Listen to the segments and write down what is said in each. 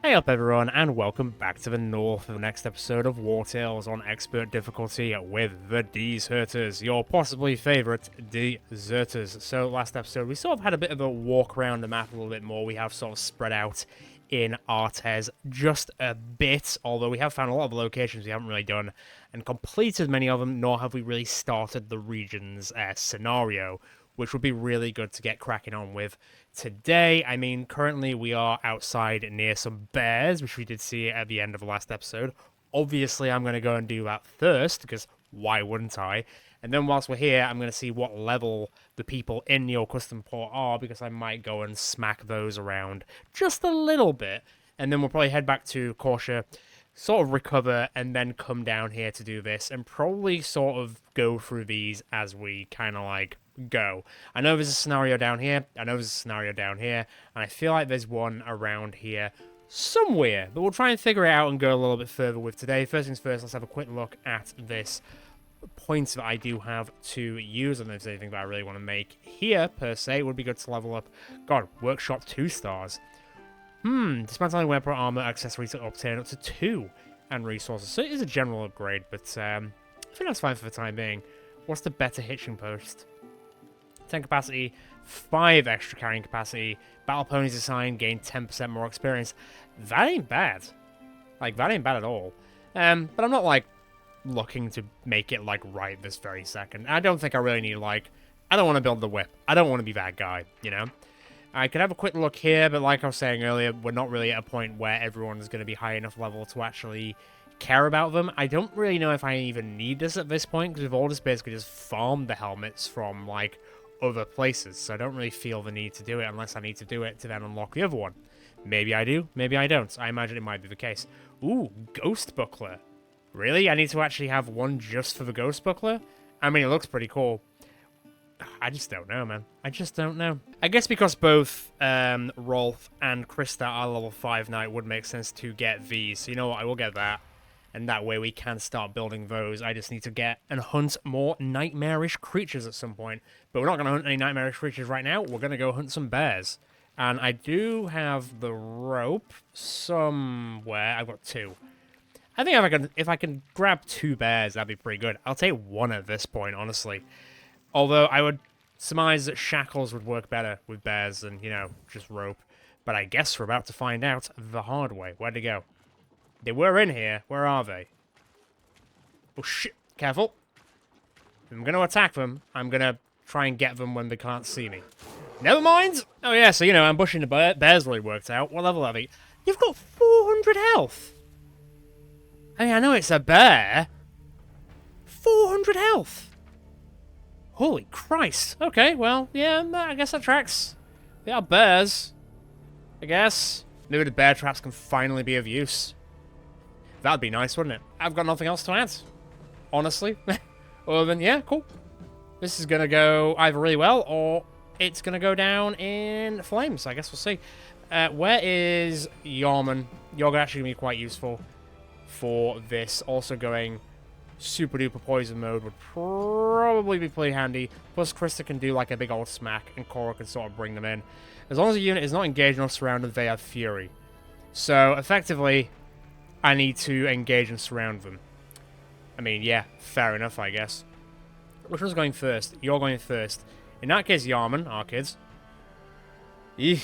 Hey up everyone, and welcome back to the North for the next episode of Wartales on Expert difficulty with the Deserters, your possibly favourite deserters. So last episode we sort of had a bit of a walk around the map a little bit more. We have sort of spread out in Wartales just a bit, although we have found a lot of locations we haven't really done and completed many of them, nor have we really started the region's scenario, which would be really good to get cracking on with today. I mean, currently we are outside near some bears, which we did see at the end of the last episode. Obviously, I'm going to go and do that first, because why wouldn't I? And then whilst we're here, I'm going to see what level the people in your custom port are, because I might go and smack those around just a little bit. And then we'll probably head back to Corsia, sort of recover, and then come down here to do this, and probably sort of go through these as we kind of like go. I know there's a scenario down here, I know there's a scenario down here, and I feel like there's one around here somewhere, but we'll try and figure it out and go a little bit further with today. First things first, let's have a quick look at this point that I do have to use. I don't know if there's anything that I really want to make here, per se. It would be good to level up. God, workshop 2 stars. Dismantling weapon, armor, accessories to obtain up to 2, and resources. So it is a general upgrade, but I think that's fine for the time being. What's the better hitching post? 10 capacity, 5 extra carrying capacity, battle ponies assigned, gain 10% more experience. That ain't bad. Like, that ain't bad at all. But I'm not, like, looking to make it, like, right this very second. I don't think I really need, like, I don't want to build the whip. I don't want to be that guy, you know? I could have a quick look here, but like I was saying earlier, we're not really at a point where everyone is going to be high enough level to actually care about them. I don't really know if I even need this at this point, because we've all just basically just farmed the helmets from, like, other places, so I don't really feel the need to do it unless I need to do it to then unlock the other one. Maybe I do, maybe I don't. I imagine it might be the case. Ooh, Ghost Buckler. Really? I need to actually have one just for the Ghost Buckler? I mean, it looks pretty cool. I just don't know, man. I just don't know. I guess because both Rolf and Krista are level 5 now, it would make sense to get these. So you know what? I will get that. And that way we can start building those. I just need to get and hunt more nightmarish creatures at some point. But we're not going to hunt any nightmarish creatures right now. We're going to go hunt some bears. And I do have the rope somewhere. I've got 2. I think if I can grab 2 bears, that'd be pretty good. I'll take 1 at this point, honestly. Although I would surmise that shackles would work better with bears than, you know, just rope. But I guess we're about to find out the hard way. Where'd they go? They were in here. Where are they? Oh, shit. Careful. If I'm going to attack them, I'm going to try and get them when they can't see me. Never mind. Oh, yeah, so, you know, ambushing the bears really worked out. What level are they? You've got 400 health. I mean, I know it's a bear. 400 health. Holy Christ. Okay, well, yeah, I guess that tracks. They are bears. I guess. Maybe the bear traps can finally be of use. That'd be nice, wouldn't it? I've got nothing else to add. Honestly. Other than, yeah, cool. This is going to go either really well, or it's going to go down in flames. I guess we'll see. Where is Yarman? You're actually going to be quite useful for this. Also going super duper poison mode would probably be pretty handy. Plus, Krista can do like a big old smack, and Cora can sort of bring them in. As long as the unit is not engaged or surrounded, they have fury. So, effectively, I need to engage and surround them. I mean, yeah, fair enough, I guess. Which one's going first? You're going first. In that case, Yarman, our kids. Eek.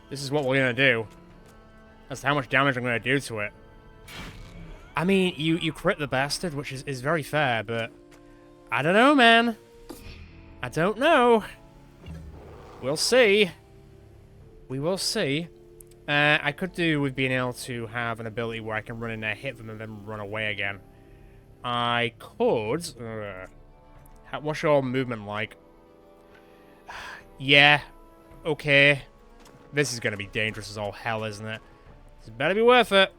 This is what we're going to do. That's how much damage I'm going to do to it. I mean, you crit the bastard, which is very fair, but I don't know, man. I don't know. We'll see. We will see. I could do with being able to have an ability where I can run in there, hit them, and then run away again. I could... what's your movement like? Yeah. Okay. This is going to be dangerous as all hell, isn't it? This better be worth it.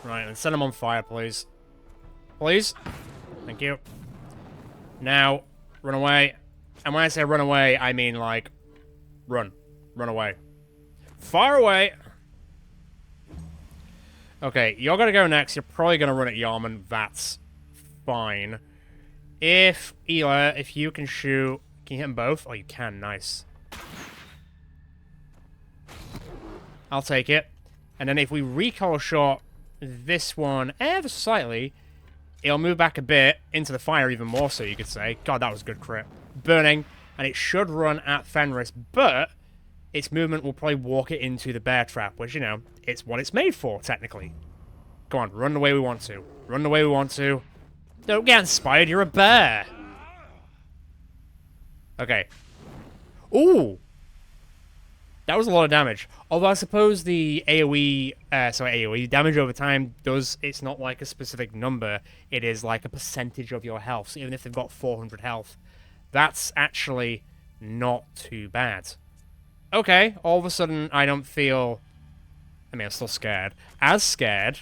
Right, and set them on fire, please. Please? Thank you. Now, run away. And when I say run away, I mean, like, run. Run away. Fire away! Okay, you're gonna go next. You're probably gonna run at Yarman. That's fine. If, Ela, if you can shoot... Can you hit them both? Oh, you can. Nice. I'll take it. And then if we recoil shot this one ever so slightly, it'll move back a bit into the fire even more so, you could say. God, that was a good crit. Burning, and it should run at Fenris, but its movement will probably walk it into the bear trap, which, you know, it's what it's made for, technically. Go on, run the way we want to. Run the way we want to. Don't get inspired, you're a bear! Okay. Ooh! That was a lot of damage. Although I suppose the AoE damage over time does, it's not like a specific number, it is like a percentage of your health. So even if they've got 400 health, that's actually not too bad. Okay, all of a sudden I don't feel, I mean, I'm still scared. As scared.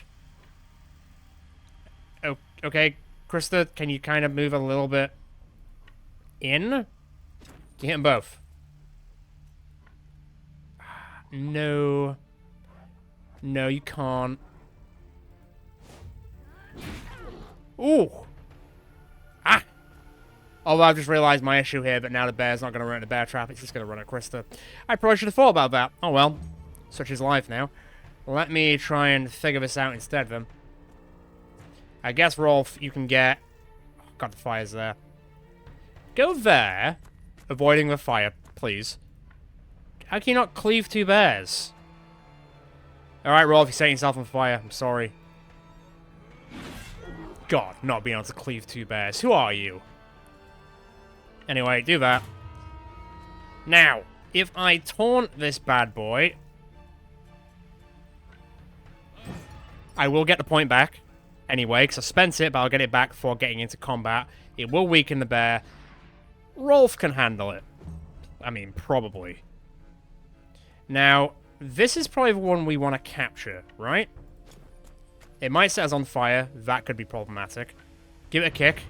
Okay, Krista, can you kind of move a little bit in? Can you hit them both? No. No, you can't. Ooh. Ah! Although I've just realized my issue here, but now the bear's not going to run at the bear trap, it's just going to run at Krista. I probably should have thought about that. Oh well. Such is life now. Let me try and figure this out instead, then. I guess, Rolf, you can get... Oh, God, the fire's there. Go there, avoiding the fire, please. How can you not cleave two bears? Alright, Rolf, you're setting yourself on fire. I'm sorry. God, not being able to cleave two bears. Who are you? Anyway, do that. Now, if I taunt this bad boy, I will get the point back. Anyway, because I spent it, but I'll get it back before getting into combat. It will weaken the bear. Rolf can handle it. I mean, probably. Now, this is probably the one we want to capture, right? It might set us on fire. That could be problematic. Give it a kick.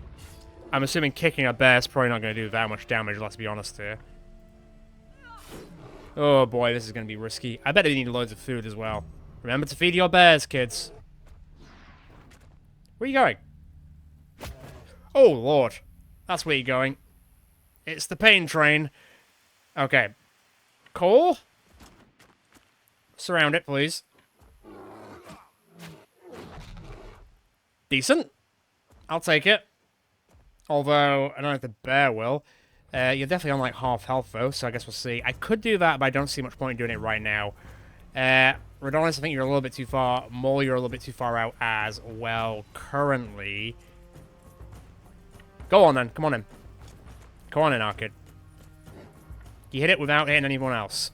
I'm assuming kicking a bear is probably not going to do that much damage, let's be honest here. Oh boy, this is going to be risky. I bet they need loads of food as well. Remember to feed your bears, kids. Where are you going? Oh, Lord. That's where you're going. It's the pain train. Okay. Cole? Surround it, please. Decent. I'll take it. Although, I don't know if the bear will. You're definitely on, like, half health, though, so I guess we'll see. I could do that, but I don't see much point in doing it right now. Redonis, I think you're a little bit too far. Mole, you're a little bit too far out as well, currently. Go on, then. Come on in. Come on in, Arkid. You hit it without hitting anyone else.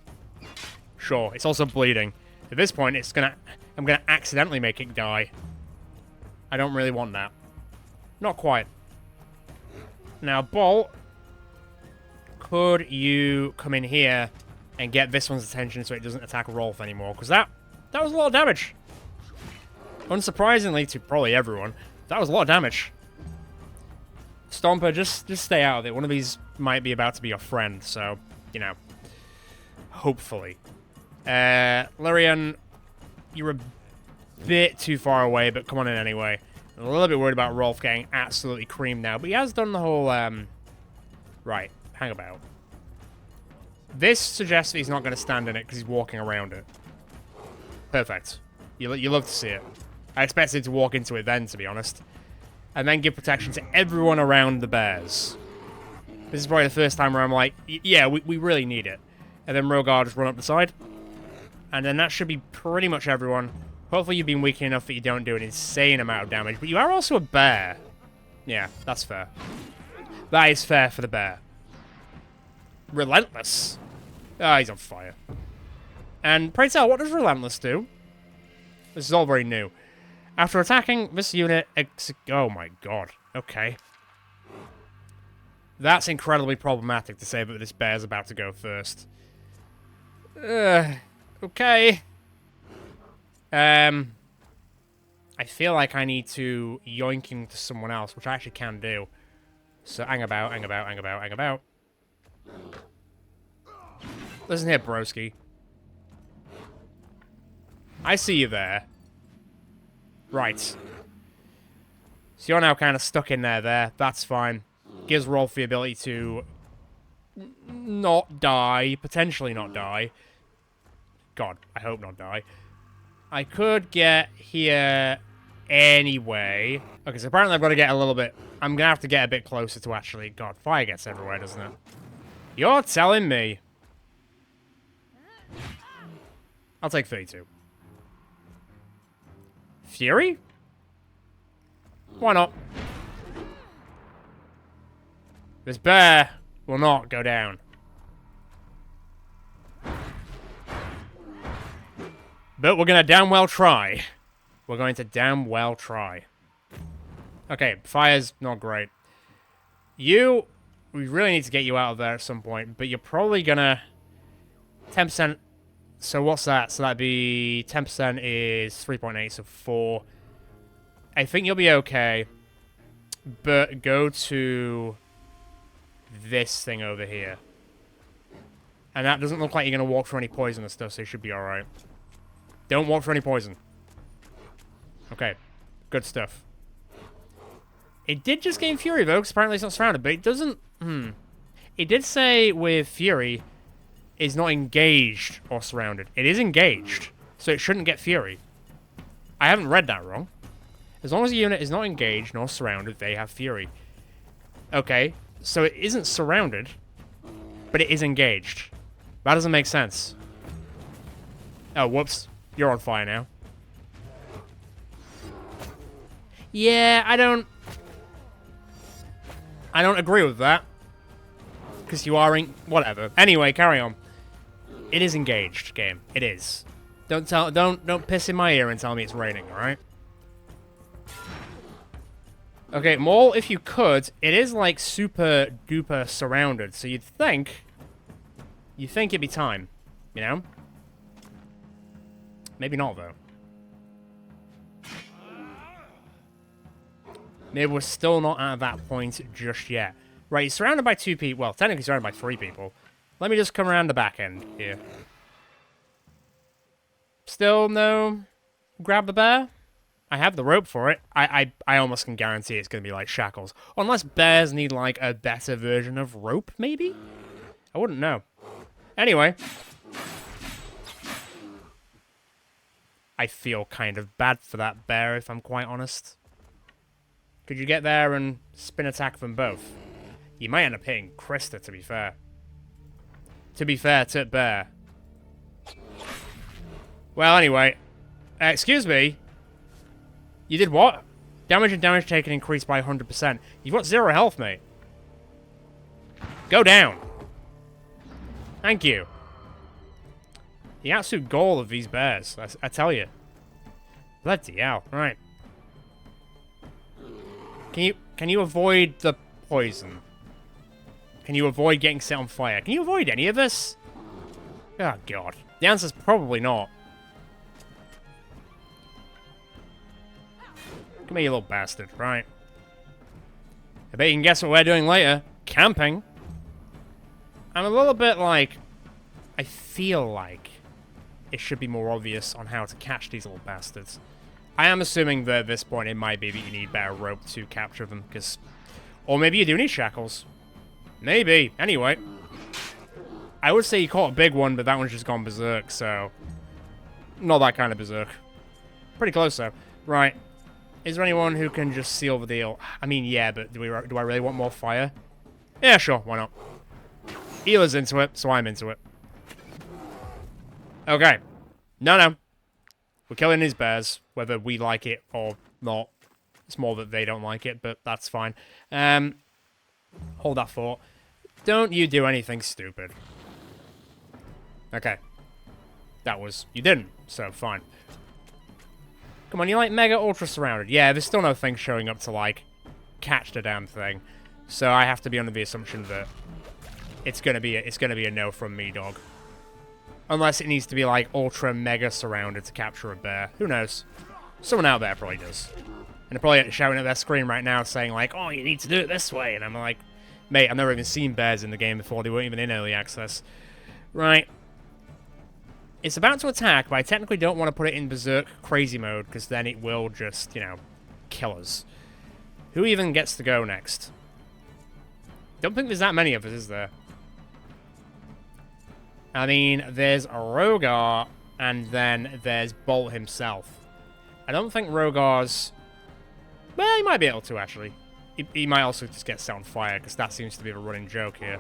Sure, it's also bleeding. At this point, I'm gonna accidentally make it die. I don't really want that. Not quite. Now, Bolt, could you come in here and get this one's attention so it doesn't attack Rolf anymore? Because that was a lot of damage. Unsurprisingly to probably everyone, that was a lot of damage. Stomper, just stay out of it. One of these might be about to be your friend, so, you know. Hopefully. Lyrian, you're a bit too far away, but come on in anyway. I'm a little bit worried about Rolf getting absolutely creamed now, but he has done the whole, Right, hang about. This suggests that he's not going to stand in it because he's walking around it. Perfect. You love to see it. I expected to walk into it then, to be honest. And then give protection to everyone around the bears. This is probably the first time where I'm like, yeah, we really need it. And then Rogar just run up the side. And then that should be pretty much everyone. Hopefully you've been weak enough that you don't do an insane amount of damage. But you are also a bear. Yeah, that's fair. That is fair for the bear. Relentless. Ah, he's on fire. And pray tell, what does Relentless do? This is all very new. After attacking this unit, oh my god. Okay. That's incredibly problematic to say that this bear's about to go first. Okay. I feel like I need to yoink him to someone else, which I actually can do. So, hang about. Listen here, broski. I see you there. Right. So you're now kind of stuck in there. That's fine. Gives Rolf the ability to not die, potentially not die. God, I hope not die. I could get here anyway. Okay, so apparently I've got to get a little bit... I'm going to have to get a bit closer to actually... God, fire gets everywhere, doesn't it? You're telling me. I'll take 32. Fury? Why not? This bear will not go down. But we're going to damn well try. We're going to damn well try. Okay, fire's not great. You... We really need to get you out of there at some point, but you're probably going to... 10%... So what's that? So that'd be... 10% is 3.8, so 4. I think you'll be okay. But go to... this thing over here. And that doesn't look like you're going to walk through any poison and stuff, so you should be alright. Don't walk through any poison. Okay. Good stuff. It did just gain Fury, though, because apparently it's not surrounded, but it doesn't... It did say with Fury, is not engaged or surrounded. It is engaged, so it shouldn't get Fury. I haven't read that wrong. As long as a unit is not engaged nor surrounded, they have Fury. Okay, so it isn't surrounded, but it is engaged. That doesn't make sense. Oh, whoops. You're on fire now. Yeah, I don't agree with that. Because you are in... Whatever. Anyway, carry on. It is engaged, game. It is. Don't piss in my ear and tell me it's raining, alright? Okay, Maul, if you could, it is like super duper surrounded, so you'd think it'd be time, you know? Maybe not, though. Maybe we're still not at that point just yet. Right, he's surrounded by 2 people. Well, technically surrounded by 3 people. Let me just come around the back end here. Still no... Grab the bear? I have the rope for it. I almost can guarantee it's going to be like shackles. Unless bears need like a better version of rope, maybe? I wouldn't know. Anyway. I feel kind of bad for that bear, if I'm quite honest. Could you get there and spin attack them both? You might end up hitting Krista, to be fair. To be fair to bear. Well, anyway. Excuse me. You did what? Damage and damage taken increased by 100%. You've got 0 health, mate. Go down. Thank you. The absolute goal of these bears, I tell you. Bloody hell. Right. Can you avoid the poison? Can you avoid getting set on fire? Can you avoid any of this? Oh, God. The answer's probably not. Come here, you little bastard. Right. I bet you can guess what we're doing later. Camping. I'm a little bit like... I feel like it should be more obvious on how to catch these little bastards. I am assuming that at this point it might be that you need better rope to capture them, because... Or maybe you do need shackles. Maybe. Anyway. I would say you caught a big one, but that one's just gone berserk, so... Not that kind of berserk. Pretty close, though. Right. Is there anyone who can just seal the deal? I mean, yeah, but do I really want more fire? Yeah, sure. Why not? Eela's into it, so I'm into it. Okay. No. We're killing these bears, whether we like it or not. It's more that they don't like it, but that's fine. Hold that thought. Don't you do anything stupid. Okay. That was... You didn't, so fine. Come on, you're like mega ultra surrounded. Yeah, there's still no thing showing up to, like, catch the damn thing. So I have to be under the assumption that it's gonna be a no from me, dog. Unless it needs to be, like, ultra mega surrounded to capture a bear. Who knows? Someone out there probably does. And they're probably shouting at their screen right now saying, like, oh, you need to do it this way. And I'm like, mate, I've never even seen bears in the game before. They weren't even in early access. Right. It's about to attack, but I technically don't want to put it in Berserk Crazy Mode, because then it will just, you know, kill us. Who even gets to go next? Don't think there's that many of us, is there? I mean, there's a Rogar And then there's Bolt himself. I don't think Rogar's... Well, he might be able to, actually. He might also just get set on fire, because that seems to be a running joke here.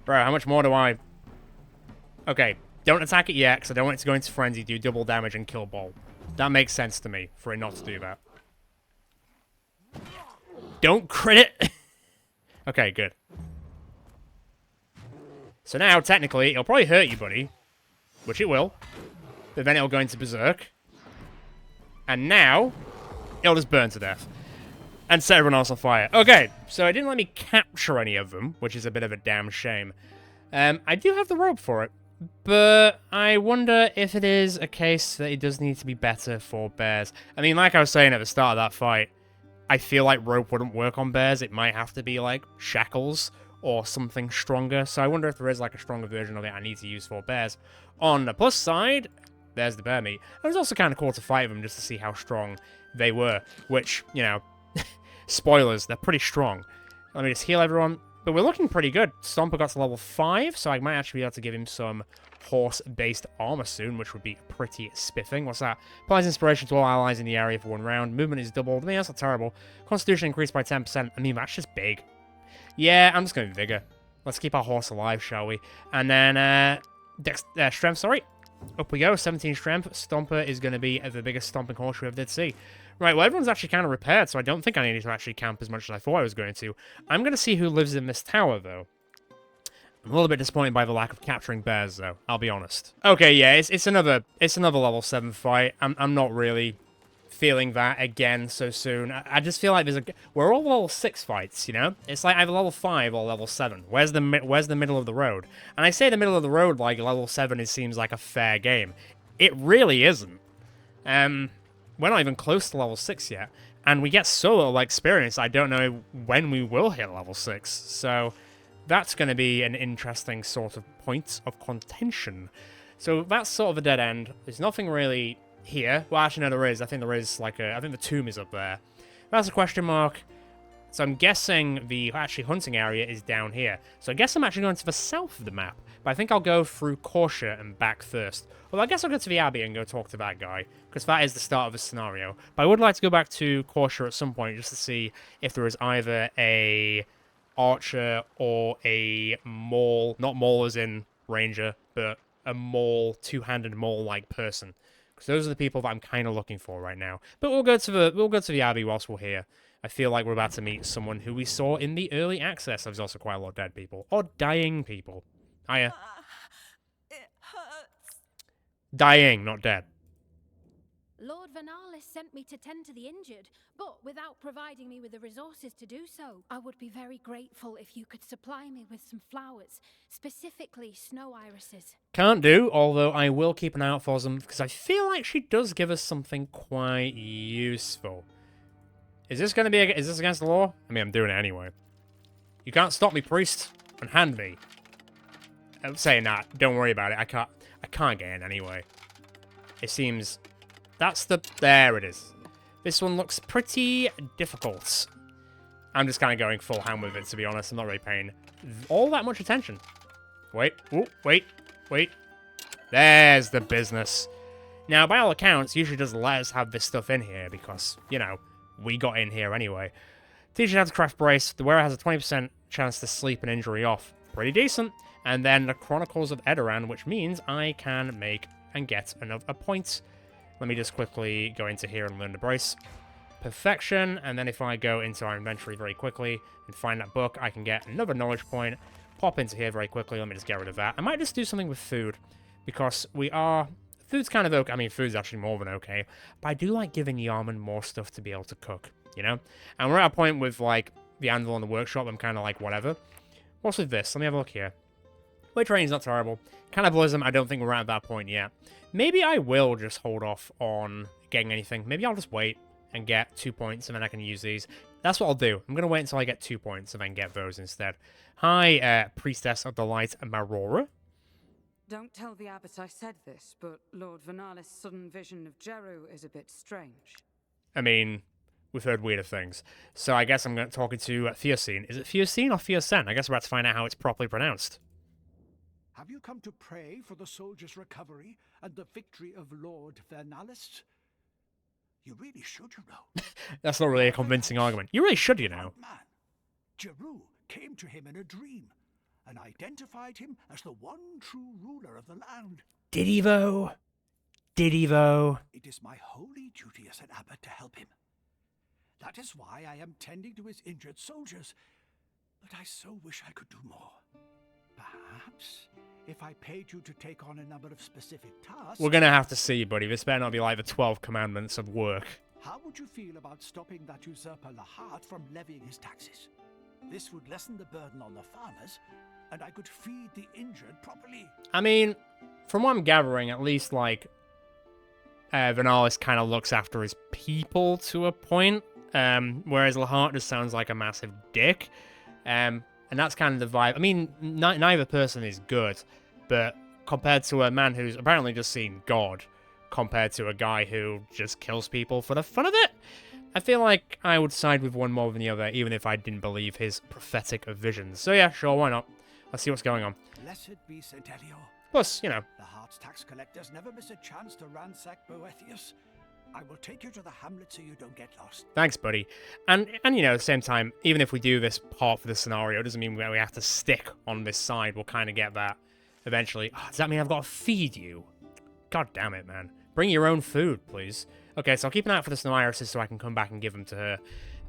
Bro, how much more do I... Okay, don't attack it yet, because I don't want it to go into Frenzy, do double damage, and kill Bolt. That makes sense to me, for it not to do that. Don't crit it! Okay, good. So now, technically, it'll probably hurt you, buddy. Which it will. But then it'll go into Berserk. And now, it'll just burn to death. And set everyone else on fire. Okay, so it didn't let me capture any of them, which is a bit of a damn shame. I do have the rope for it. But I wonder if it is a case that it does need to be better for bears. I mean, like I was saying at the start of that fight, I feel like rope wouldn't work on bears. It might have to be, like, shackles or something stronger. So I wonder if there is, like, a stronger version of it I need to use for bears. On the plus side, there's the bear meat. It was also kind of cool to fight them just to see how strong they were. Which, you know, spoilers, they're pretty strong. Let me just heal everyone. But we're looking pretty good. Stomper got to level 5, so I might actually be able to give him some horse-based armor soon, which would be pretty spiffing. What's that? Applies inspiration to all allies in the area for 1 round. Movement is doubled. I mean, that's not terrible. Constitution increased by 10%. I mean, that's just big. Yeah, I'm just going Vigor. Let's keep our horse alive, shall we? And then, Strength, sorry. Up we go, 17 Strength. Stomper is going to be the biggest stomping horse we ever did see. Right, well, everyone's actually kind of repaired, so I don't think I need to actually camp as much as I thought I was going to. I'm going to see who lives in this tower, though. I'm a little bit disappointed by the lack of capturing bears, though. I'll be honest. Okay, yeah, it's another level 7 fight. I'm not really feeling that again so soon. I just feel like we're all level 6 fights, you know? It's like either level 5 or level 7. Where's the middle of the road? And I say the middle of the road like level 7 seems like a fair game. It really isn't. We're not even close to level 6 yet. And we get so little experience, I don't know when we will hit level 6. So that's going to be an interesting sort of point of contention. So that's sort of a dead end. There's nothing really here. Well, actually, no, there is. I think there is, like, I think the tomb is up there. That's a question mark. So I'm guessing the actually hunting area is down here. So I guess I'm actually going to the south of the map. But I think I'll go through Corsia and back first. Well, I guess I'll go to the Abbey and go talk to that guy, because that is the start of the scenario. But I would like to go back to Corsia at some point just to see if there is either a archer or a maul, not maul as in ranger, but a maul, two-handed maul-like person. Because those are the people that I'm kind of looking for right now. But we'll go to the Abbey whilst we're here. I feel like we're about to meet someone who we saw in the early access. There's also quite a lot of dead people. Or dying people. Hiya. It hurts. Dying, not dead. Lord Wartales sent me to tend to the injured, but without providing me with the resources to do so. I would be very grateful if you could supply me with some flowers, specifically snow irises. Can't do, although I will keep an eye out for them, because I feel like she does give us something quite useful. Is this against the law? I mean, I'm doing it anyway. You can't stop me, priest. Unhand me. I'm saying that. Don't worry about it. I can't get in anyway. It seems... There it is. This one looks pretty difficult. I'm just kind of going full hand with it, to be honest. I'm not really paying all that much attention. Wait. Ooh, wait. There's the business. Now, by all accounts, usually does let us have this stuff in here because, you know, we got in here anyway. Teach you how to craft brace. The wearer has a 20% chance to sleep an injury off. Pretty decent. And then the Chronicles of Edoran, which means I can make and get a point. Let me just quickly go into here and learn the brace. Perfection. And then if I go into our inventory very quickly and find that book, I can get another knowledge point. Pop into here very quickly. Let me just get rid of that. I might just do something with food because food's kind of okay. I mean, food's actually more than okay. But I do like giving Yarman more stuff to be able to cook, you know? And we're at a point with, like, the anvil in the workshop. I'm kind of like, whatever. What's with this? Let me have a look here. Weight training's not terrible. Cannibalism, I don't think we're at that point yet. Maybe I will just hold off on getting anything. Maybe I'll just wait and get 2 points, and then I can use these. That's what I'll do. I'm going to wait until I get 2 points, and then get those instead. Hi, Priestess of the Light, Marora. Don't tell the Abbot I said this, but Lord Wartales' sudden vision of Jeru is a bit strange. I mean, we've heard weirder things. So I guess I'm talking to Theosine. Is it Theosine or Theosine? I guess we're about to find out how it's properly pronounced. Have you come to pray for the soldiers' recovery and the victory of Lord Vernalis? You really should, you know. That's not really a convincing argument. You really should, you know. Man, Jeru came to him in a dream and identified him as the one true ruler of the land. Did he, though? Did he, though? It is my holy duty as an abbot to help him. That is why I am tending to his injured soldiers. But I so wish I could do more. Perhaps, if I paid you to take on a number of specific tasks... We're gonna have to see, buddy. This better not be like the 12 commandments of work. How would you feel about stopping that usurper Lahat from levying his taxes? This would lessen the burden on the farmers, and I could feed the injured properly. I mean, from what I'm gathering, at least, like, Vernalis kind of looks after his people to a point, whereas Lahat just sounds like a massive dick. And that's kind of the vibe. I mean, neither person is good, but compared to a man who's apparently just seen God, compared to a guy who just kills people for the fun of it, I feel like I would side with one more than the other, even if I didn't believe his prophetic visions. So yeah, sure, why not? Let's see what's going on. Blessed be St. Elio. Plus, you know. The Heart's tax collectors never miss a chance to ransack Boethius. I will take you to the hamlet so you don't get lost. Thanks, buddy. And you know, at the same time, even if we do this part for the scenario, it doesn't mean we have to stick on this side. We'll kind of get that eventually. Oh, does that mean I've got to feed you? God damn it, man. Bring your own food, please. Okay, so I'll keep an eye out for the snow irises so I can come back and give them to her.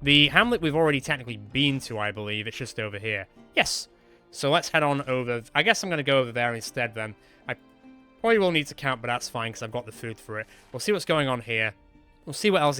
The hamlet we've already technically been to, I believe. It's just over here. Yes. So let's head on over. I guess I'm going to go over there instead then. I probably will need to count, but that's fine because I've got the food for it. We'll see what's going on here. We'll see what else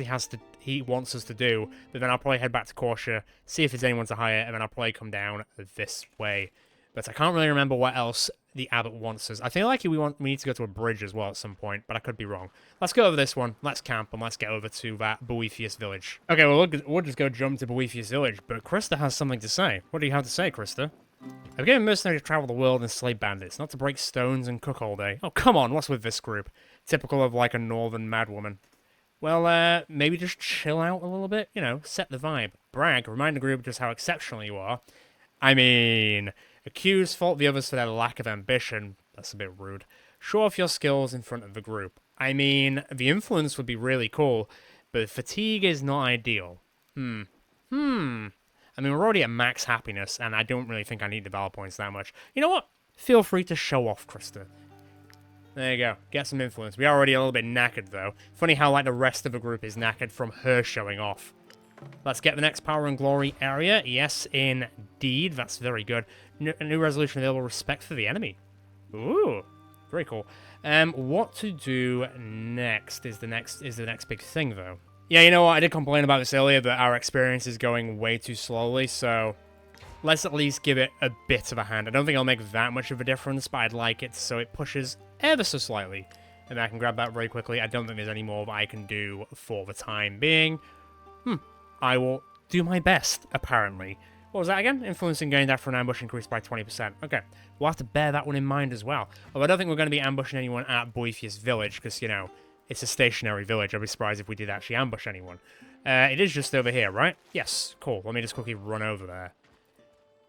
he wants us to do, but then I'll probably head back to Corsia, see if there's anyone to hire, and then I'll probably come down this way. But I can't really remember what else the abbot wants us. I feel like we need to go to a bridge as well at some point, but I could be wrong. Let's go over this one. Let's camp, and let's get over to that Boethius village. Okay, well, we'll just go jump to Boethius village, but Krista has something to say. What do you have to say, Krista? I've given mercenaries to travel the world and slay bandits, not to break stones and cook all day. Oh, come on, what's with this group? Typical of, like, a northern madwoman. Well, maybe just chill out a little bit, you know, set the vibe. Brag, remind the group just how exceptional you are. I mean, accuse, fault the others for their lack of ambition. That's a bit rude. Show off your skills in front of the group. I mean, the influence would be really cool, but fatigue is not ideal. I mean, we're already at max happiness, and I don't really think I need develop points that much. You know what? Feel free to show off, Krista. There you go. Get some influence. We are already a little bit knackered, though. Funny how, like, the rest of the group is knackered from her showing off. Let's get the next Power and Glory area. Yes, indeed. That's very good. A new resolution available. Respect for the enemy. Ooh. Very cool. What to do next is the next big thing, though. Yeah, you know what? I did complain about this earlier, but our experience is going way too slowly, so let's at least give it a bit of a hand. I don't think it'll make that much of a difference, but I'd like it so it pushes ever so slightly. And I can grab that very quickly. I don't think there's any more that I can do for the time being. I will do my best, apparently. What was that again? Influencing gained after an ambush increased by 20%. Okay, we'll have to bear that one in mind as well. Although I don't think we're going to be ambushing anyone at Boethius village, because, you know, it's a stationary village. I'd be surprised if we did actually ambush anyone. It is just over here, right? Yes, cool. Let me just quickly run over there.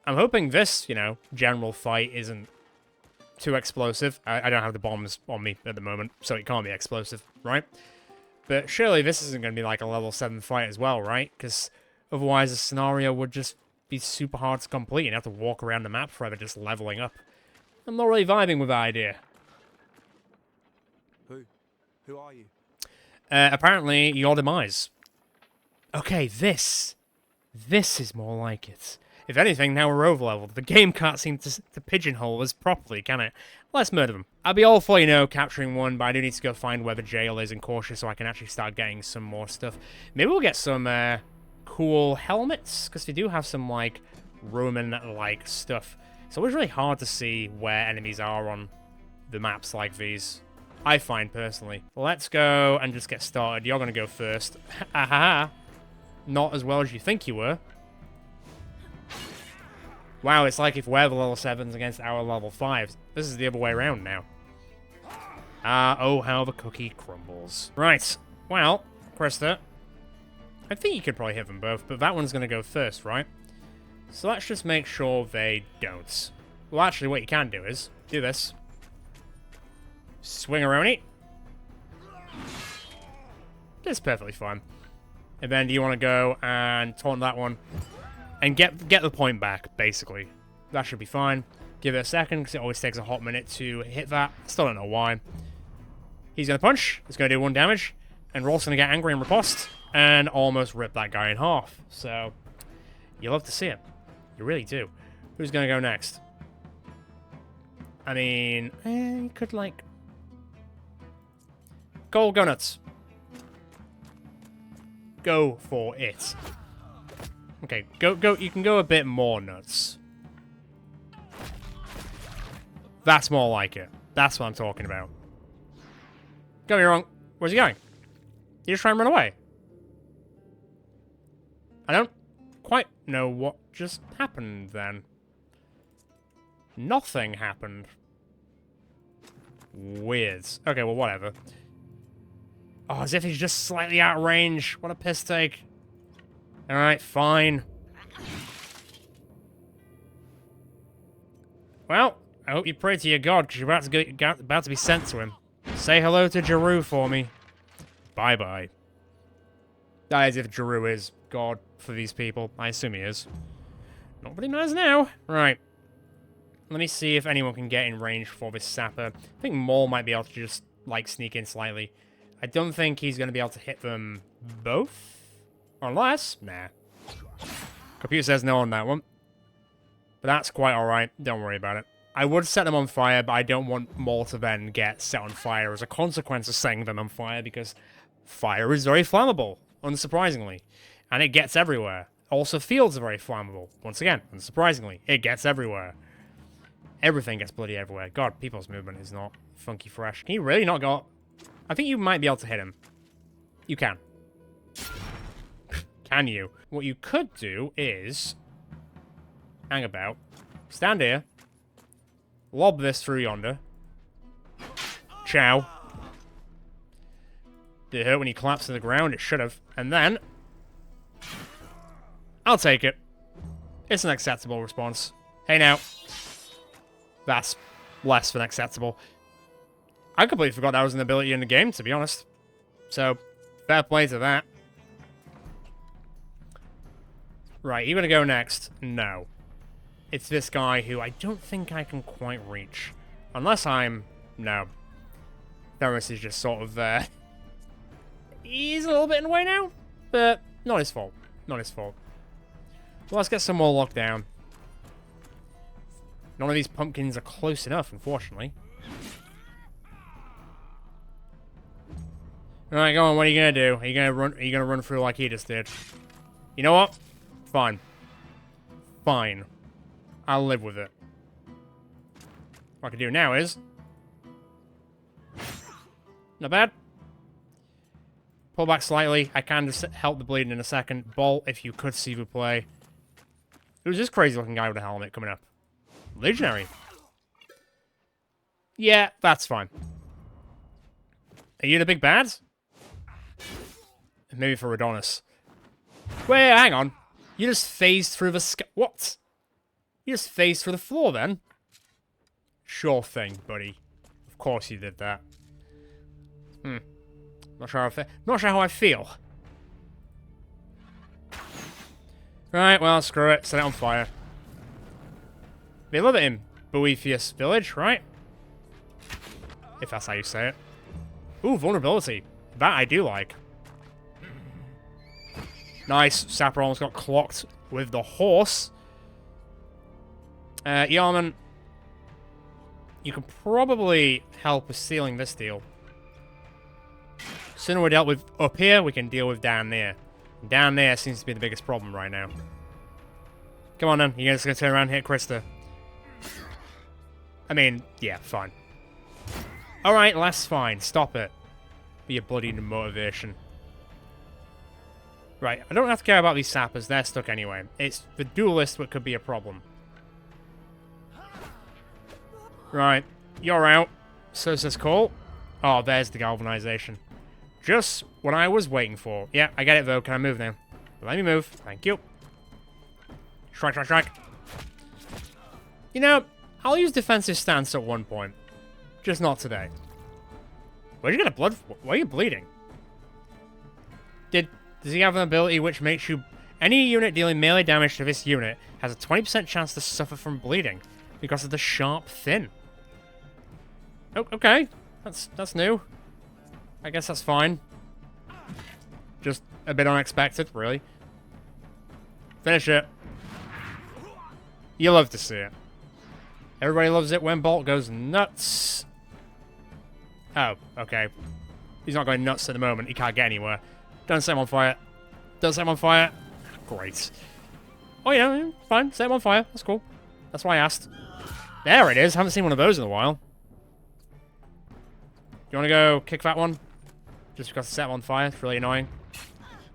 I'm hoping this, you know, general fight isn't too explosive. I don't have the bombs on me at the moment, so it can't be explosive, right? But surely this isn't going to be like a level 7 fight as well, right? Because otherwise the scenario would just be super hard to complete and have to walk around the map forever just leveling up. I'm not really vibing with that idea. Who are you? Apparently, your demise. Okay, this is more like it. If anything, now we're overleveled. The game can't seem to pigeonhole us properly, can it? Let's murder them. I'll be all for, you know, capturing one, but I do need to go find where the jail is in Corsia so I can actually start getting some more stuff. Maybe we'll get some cool helmets, because they do have some, like, Roman-like stuff. It's always really hard to see where enemies are on the maps like these. I find, personally. Let's go and just get started. You're going to go first. Ahaha. Not as well as you think you were. Wow, it's like if we're the level 7s against our level 5s. This is the other way around now. Oh, how the cookie crumbles. Right. Well, Krista, I think you could probably hit them both, but that one's going to go first, right? So let's just make sure they don't. Well, actually, what you can do is Do this. Swing around it. It's perfectly fine. And then do you want to go and taunt that one? And get the point back, basically. That should be fine. Give it a second, because it always takes a hot minute to hit that. Still don't know why. He's going to punch. It's going to do 1 damage. And Rolf's going to get angry and riposte. And almost rip that guy in half. So, you love to see it. You really do. Who's going to go next? I mean, you could, like... Go nuts. Go for it. Okay, go. You can go a bit more nuts. That's more like it. That's what I'm talking about. Don't get me wrong. Where's he going? You just try and run away? I don't quite know what just happened then. Nothing happened. Weird. Okay, well, whatever. Oh, as if he's just slightly out of range. What a piss take. Alright, fine. Well, I hope you pray to your god, because you're about to be sent to him. Say hello to Jeru for me. Bye-bye. That is if Jeru is god for these people. I assume he is. Nobody knows now. Right. Let me see if anyone can get in range for this sapper. I think Maul might be able to just, like, sneak in slightly. I don't think he's going to be able to hit them both. Unless... Nah. Computer says no on that one. But that's quite alright. Don't worry about it. I would set them on fire, but I don't want Maul to then get set on fire as a consequence of setting them on fire, because fire is very flammable, unsurprisingly. And it gets everywhere. Also, fields are very flammable. Once again, unsurprisingly, it gets everywhere. Everything gets bloody everywhere. God, people's movement is not funky fresh. Can you really not go... I think you might be able to hit him. You can. Can you? What you could do is... Hang about. Stand here. Lob this through yonder. Chow. Did it hurt when he collapsed to the ground? It should have. And then... I'll take it. It's an acceptable response. Hey now. That's less than acceptable. I completely forgot that was an ability in the game, to be honest. So, fair play to that. Right, you gonna go next? No. It's this guy who I don't think I can quite reach. Unless I'm... No. Theros is just sort of there. He's a little bit in the way now, but not his fault. Not his fault. Well, let's get some more lockdown. None of these pumpkins are close enough, unfortunately. Alright, go on, what are you gonna do? Are you gonna run through like he just did? You know what? Fine. Fine. I'll live with it. What I can do now is... Not bad. Pull back slightly. I can just help the bleeding in a second. Bolt, if you could see the play. Who's this crazy looking guy with a helmet coming up? Legionary. Yeah, that's fine. Are you the big bad? Maybe for Adonis. Wait, hang on. You just phased through the sky. What? You just phased through the floor then? Sure thing, buddy. Of course you did that. Not sure how I feel. Right, well, screw it. Set it on fire. They love it in Boethius Village, right? If that's how you say it. Ooh, vulnerability. That I do like. Nice. Sapper almost got clocked with the horse. Yarman, you can probably help with sealing this deal. Sooner we're dealt with up here, we can deal with down there. Down there seems to be the biggest problem right now. Come on then, you're just gonna turn around and hit Krista. I mean, yeah, fine. Alright, that's fine. Stop it. Be a bloody motivation. Right, I don't have to care about these sappers. They're stuck anyway. It's the duelist that could be a problem. Right, you're out. So says Cole. Oh, there's the galvanization. Just what I was waiting for. Yeah, I get it though. Can I move now? Let me move. Thank you. Strike, strike, strike. You know, I'll use defensive stance at one point. Just not today. Where'd you get a blood? Why are you bleeding? Does he have an ability which makes you... Any unit dealing melee damage to this unit has a 20% chance to suffer from bleeding because of the sharp thin. Oh, okay. That's new. I guess that's fine. Just a bit unexpected, really. Finish it. You love to see it. Everybody loves it when Bolt goes nuts. Oh, okay. He's not going nuts at the moment. He can't get anywhere. Don't set him on fire. Don't set him on fire. Great. Oh, yeah, fine. Set him on fire. That's cool. That's why I asked. There it is. Haven't seen one of those in a while. You want to go kick that one? Just because I set him on fire. It's really annoying.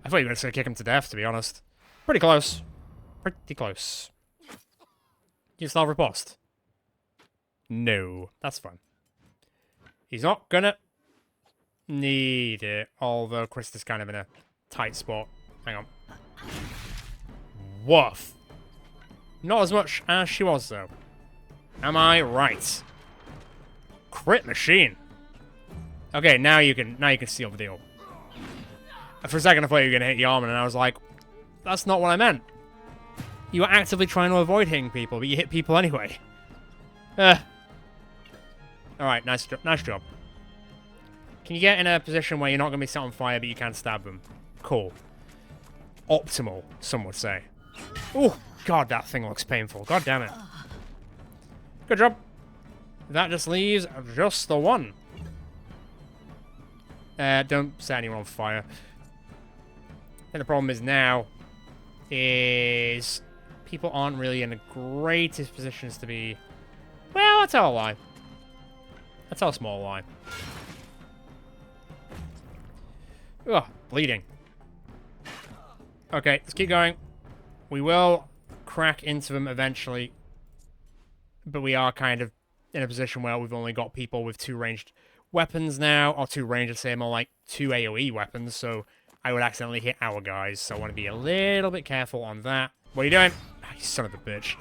I thought you were just going to kick him to death, to be honest. Pretty close. Pretty close. You still have riposte? No. That's fine. He's not gonna need it, although Krista's kind of in a tight spot. Hang on. Woof. Not as much as she was, though. Am I right? Crit machine. Okay, now you can seal the deal. For a second, I thought you were gonna hit Yarman, and I was like, that's not what I meant. You were actively trying to avoid hitting people, but you hit people anyway. Alright, nice job. Can you get in a position where you're not going to be set on fire, but you can stab them? Cool. Optimal, some would say. Oh, God, that thing looks painful. God damn it. Good job. That just leaves just the one. Don't set anyone on fire. And the problem is now is people aren't really in the greatest positions to be... Well, that's all a lie. That's all a small lie. Ugh, bleeding. Okay, let's keep going. We will crack into them eventually. But we are kind of in a position where we've only got people with 2 ranged weapons now. Or 2 ranged, I'd say more like 2 AoE weapons. So I would accidentally hit our guys. So I want to be a little bit careful on that. What are you doing? Oh, you son of a bitch.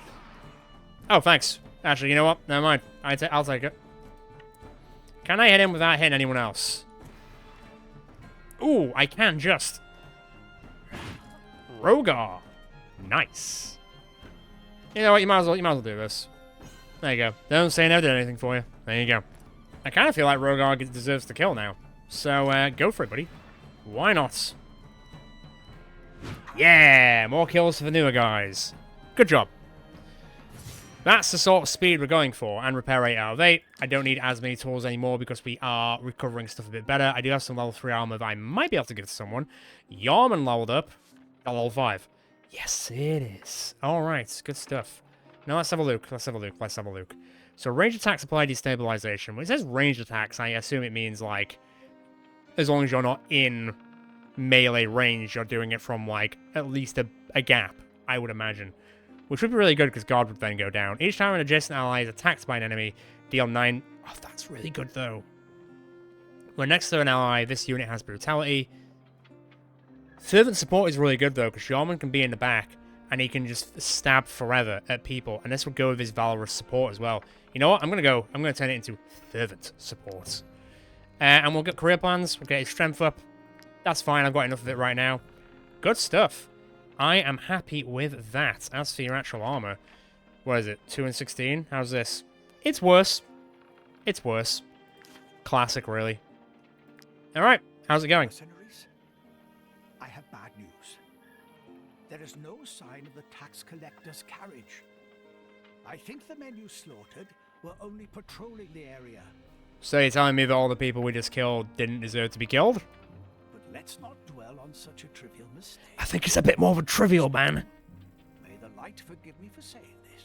Oh, thanks. Actually, you know what? Never mind. I'll take it. Can I hit him without hitting anyone else? Ooh, I can just. Rogar. Nice. You know what? You might as well do this. There you go. Don't say I never did anything for you. There you go. I kind of feel like Rogar deserves the kill now. So, go for it, buddy. Why not? Yeah! More kills for the newer guys. Good job. That's the sort of speed we're going for, and repair rate out of 8. I don't need as many tools anymore because we are recovering stuff a bit better. I do have some level 3 armor that I might be able to give to someone. Yarman leveled up. Level 5. Yes, it is. Alright, good stuff. Now let's have a look. Let's have a look. So range attacks apply destabilization. When it says range attacks, I assume it means, like, as long as you're not in melee range, you're doing it from, like, at least a gap, I would imagine. Which would be really good because guard would then go down. Each time an adjacent ally is attacked by an enemy, deal 9... Oh, that's really good, though. When next to an ally, this unit has brutality. Fervent support is really good, though, because Yarman can be in the back, and he can just stab forever at people, and this would go with his valorous support as well. You know what? I'm going to turn it into fervent support. And we'll get career plans, we'll get his strength up. That's fine, I've got enough of it right now. Good stuff. I am happy with that. As for your actual armor, what is it? 2 and 16? How's this? It's worse. It's worse. Classic, really. Alright, how's it going? Mercenaries, I have bad news. There is no sign of the tax collector's carriage. I think the men you slaughtered were only patrolling the area. So you're telling me that all the people we just killed didn't deserve to be killed? But let's not dwell on such a trivial mistake. I think it's a bit more of a trivial, man. May the light forgive me for saying this.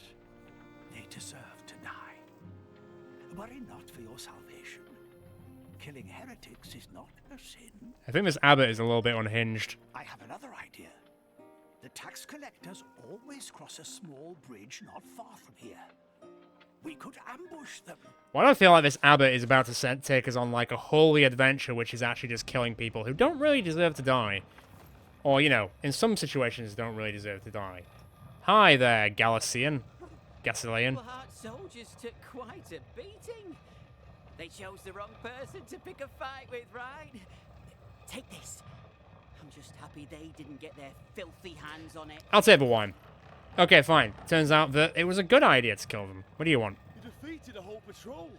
They deserve to die. Worry not for your salvation. Killing heretics is not a sin. I think this abbot is a little bit unhinged. I have another idea. The tax collectors always cross a small bridge not far from here. We could ambush them. Why do I feel like this abbot is about to take us on like a holy adventure, which is actually just killing people who don't really deserve to die? Or, you know, in some situations don't really deserve to die. Hi there, Galician. Gasoline. Heart soldiers took quite a beating. They chose the wrong person to pick a fight with, right? Take this. I'm just happy they didn't get their filthy hands on it. I'll take the wine. Okay, fine. Turns out that it was a good idea to kill them. What do you want? You defeated a whole patrol.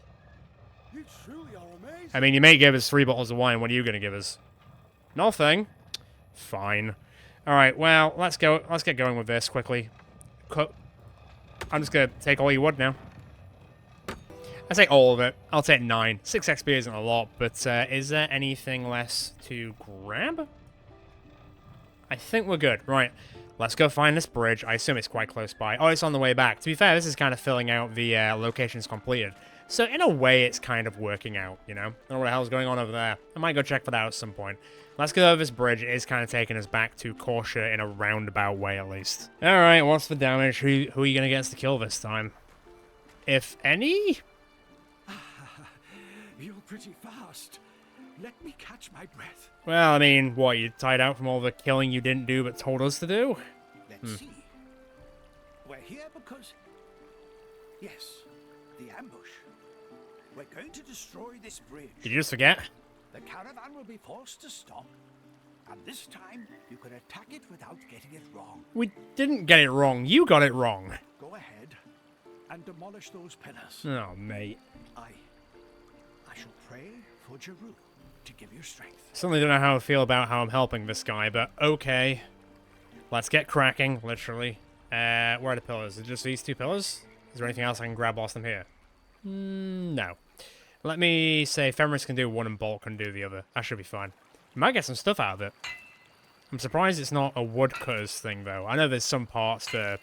You truly are amazing. I mean, you may give us 3 bottles of wine. What are you going to give us? Nothing. Fine. All right, well, let's go. Let's get going with this quickly. I'm just going to take all your wood now. I take all of it. I'll take 9. 6 XP isn't a lot, but is there anything less to grab? I think we're good. Right, let's go find this bridge. I assume it's quite close by. Oh, it's on the way back. To be fair, this is kind of filling out the locations completed. So in a way, it's kind of working out, you know? I don't know what the hell's going on over there. I might go check for that at some point. Let's go over this bridge. It is kind of taking us back to Korsha in a roundabout way, at least. All right, what's the damage? Who are you going to get us to kill this time? If any? You're pretty fast. Let me catch my breath. Well, I mean, what, you tied out from all the killing you didn't do but told us to do? Let's see. We're here because... Yes, the ambush. We're going to destroy this bridge. Did you just forget? The caravan will be forced to stop. And this time, you can attack it without getting it wrong. We didn't get it wrong. You got it wrong. Go ahead and demolish those pillars. Oh, mate. I shall pray for Jeru to give you strength. Certainly don't know how I feel about how I'm helping this guy, but okay. Let's get cracking, literally. Where are the pillars? Is it just these 2 pillars? Is there anything else I can grab whilst I'm here? No. Let me say Fenris can do one and Bolt can do the other. That should be fine. We might get some stuff out of it. I'm surprised it's not a woodcutter's thing, though. I know there's some parts that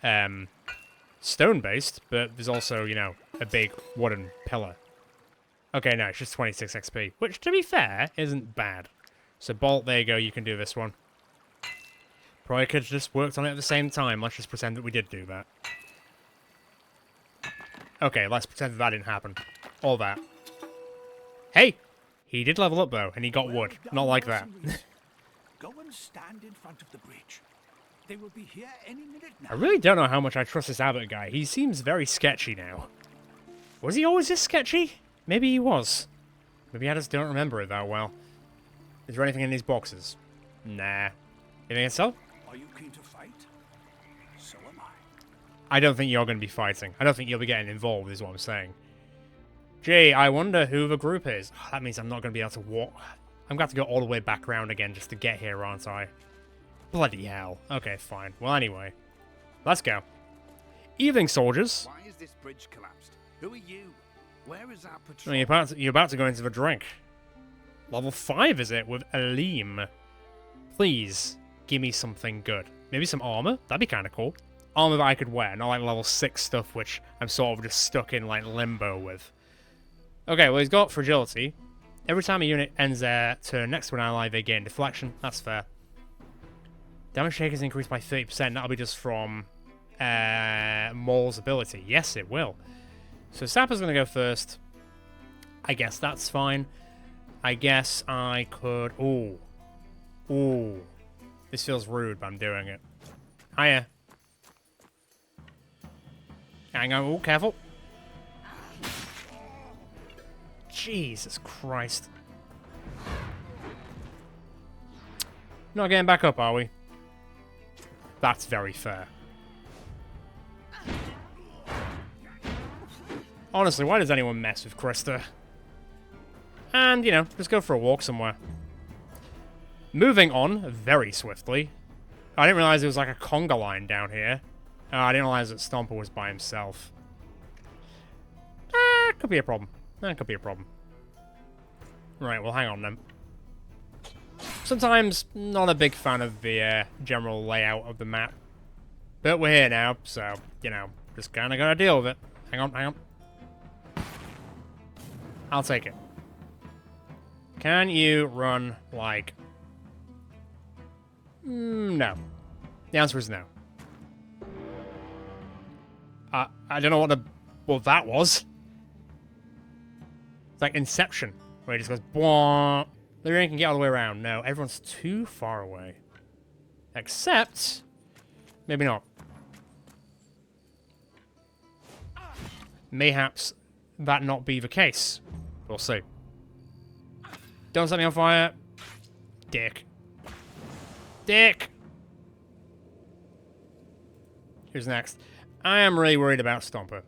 are stone-based, but there's also, you know, a big wooden pillar. Okay, no, it's just 26 XP, which, to be fair, isn't bad. So, Bolt, there you go, you can do this one. Probably could have just worked on it at the same time. Let's just pretend that we did do that. Okay, let's pretend that that didn't happen. All that. Hey! He did level up, though, and he got wood. Not like that. Go and stand in front of the bridge. They will be here any minute now. I really don't know how much I trust this Abbot guy. He seems very sketchy now. Was he always this sketchy? Maybe he was. Maybe I just don't remember it that well. Is there anything in these boxes? Nah. You think so? Are you keen to fight? So am I. I don't think you're going to be fighting. I don't think you'll be getting involved, is what I'm saying. Gee, I wonder who the group is. Oh, that means I'm not going to be able to walk. I'm going to have to go all the way back around again just to get here, aren't I? Bloody hell. Okay, fine. Well, anyway. Let's go. Evening, soldiers. Why is this bridge collapsed? Who are you? Where is our Oh, patrol? you're about to go into the drink. Level 5, is it? With Alim. Please, give me something good. Maybe some armor? That'd be kind of cool. Armor that I could wear, not like level 6 stuff, which I'm sort of just stuck in, like, limbo with. Okay, well, he's got fragility. Every time a unit ends their turn next to an ally, they gain deflection. That's fair. Damage take is increased by 30%. That'll be just from Maul's ability. Yes, it will. So Sapper's going to go first. I guess that's fine. I guess I could... Ooh. Ooh. This feels rude, but I'm doing it. Hiya. Hang on. Ooh, careful. Jesus Christ. Not getting back up, are we? That's very fair. Honestly, why does anyone mess with Krista? And, you know, just go for a walk somewhere. Moving on very swiftly. I didn't realize there was like a conga line down here. I didn't realize that Stomper was by himself. Could be a problem. That could be a problem. Right, well, hang on then. Sometimes not a big fan of the general layout of the map. But we're here now, so, you know, just kind of gotta deal with it. Hang on, hang on. I'll take it. Can you run like... no. The answer is no. I don't know what that was. It's like Inception, where it just goes, bwah. Lyrian can get all the way around. No, everyone's too far away. Except... maybe not. mayhaps that not be the case. We'll see. Don't set me on fire. Dick. Dick! Who's next? I am really worried about Stomper.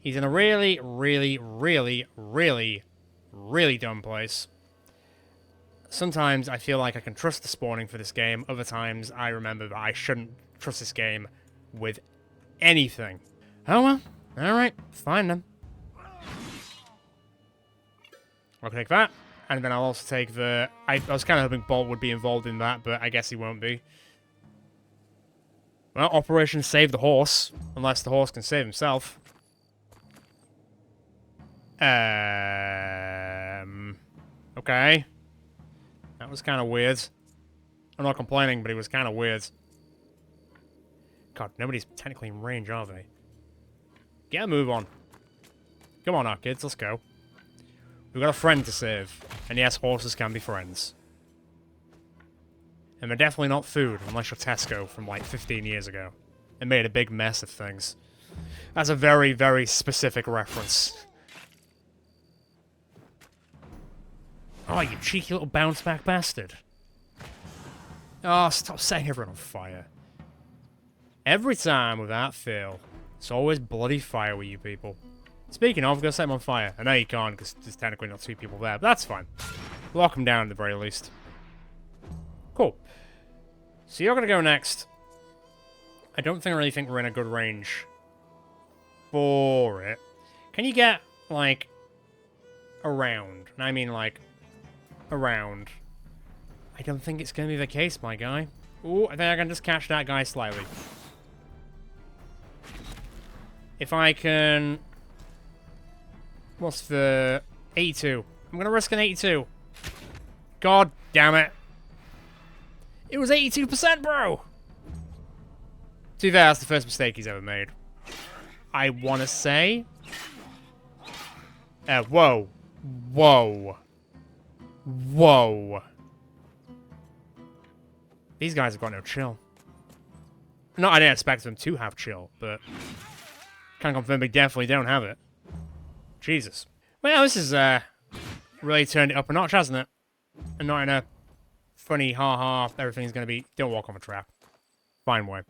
He's in a really, really, really, really, really dumb place. Sometimes I feel like I can trust the spawning for this game. Other times I remember that I shouldn't trust this game with anything. Oh well. Alright. Fine then. I'll take that. And then I'll also take the... I was kind of hoping Bolt would be involved in that, but I guess he won't be. Well, Operation Save the Horse. Unless the horse can save himself. Okay. That was kind of weird. I'm not complaining, but it was kind of weird. God, nobody's technically in range, are they? Get a move on. Come on now, kids, let's go. We've got a friend to save. And yes, horses can be friends. And they're definitely not food, unless you're Tesco from like 15 years ago. It made a big mess of things. That's a very, very specific reference. Oh, you cheeky little bounce-back bastard. Oh, stop setting everyone on fire. Every time, without fail, it's always bloody fire with you people. Speaking of, go set them on fire. I know you can't, because there's technically not 2 people there, but that's fine. Lock them down at the very least. Cool. So you're going to go next. I don't really think we're in a good range for it. Can you get, like, around? And I mean, like, around. I don't think it's going to be the case, my guy. Ooh, I think I can just catch that guy slightly. If I can... What's the... 82. I'm going to risk an 82. God damn it. It was 82%, bro! To be fair, that's the first mistake he's ever made. I want to say... whoa. Whoa. Whoa. These guys have got no chill. No, I didn't expect them to have chill, but... Can't confirm they definitely don't have it. Jesus. Well, this has really turned it up a notch, hasn't it? And not in a funny, ha-ha, everything's gonna be... Don't walk on a trap. Fine way.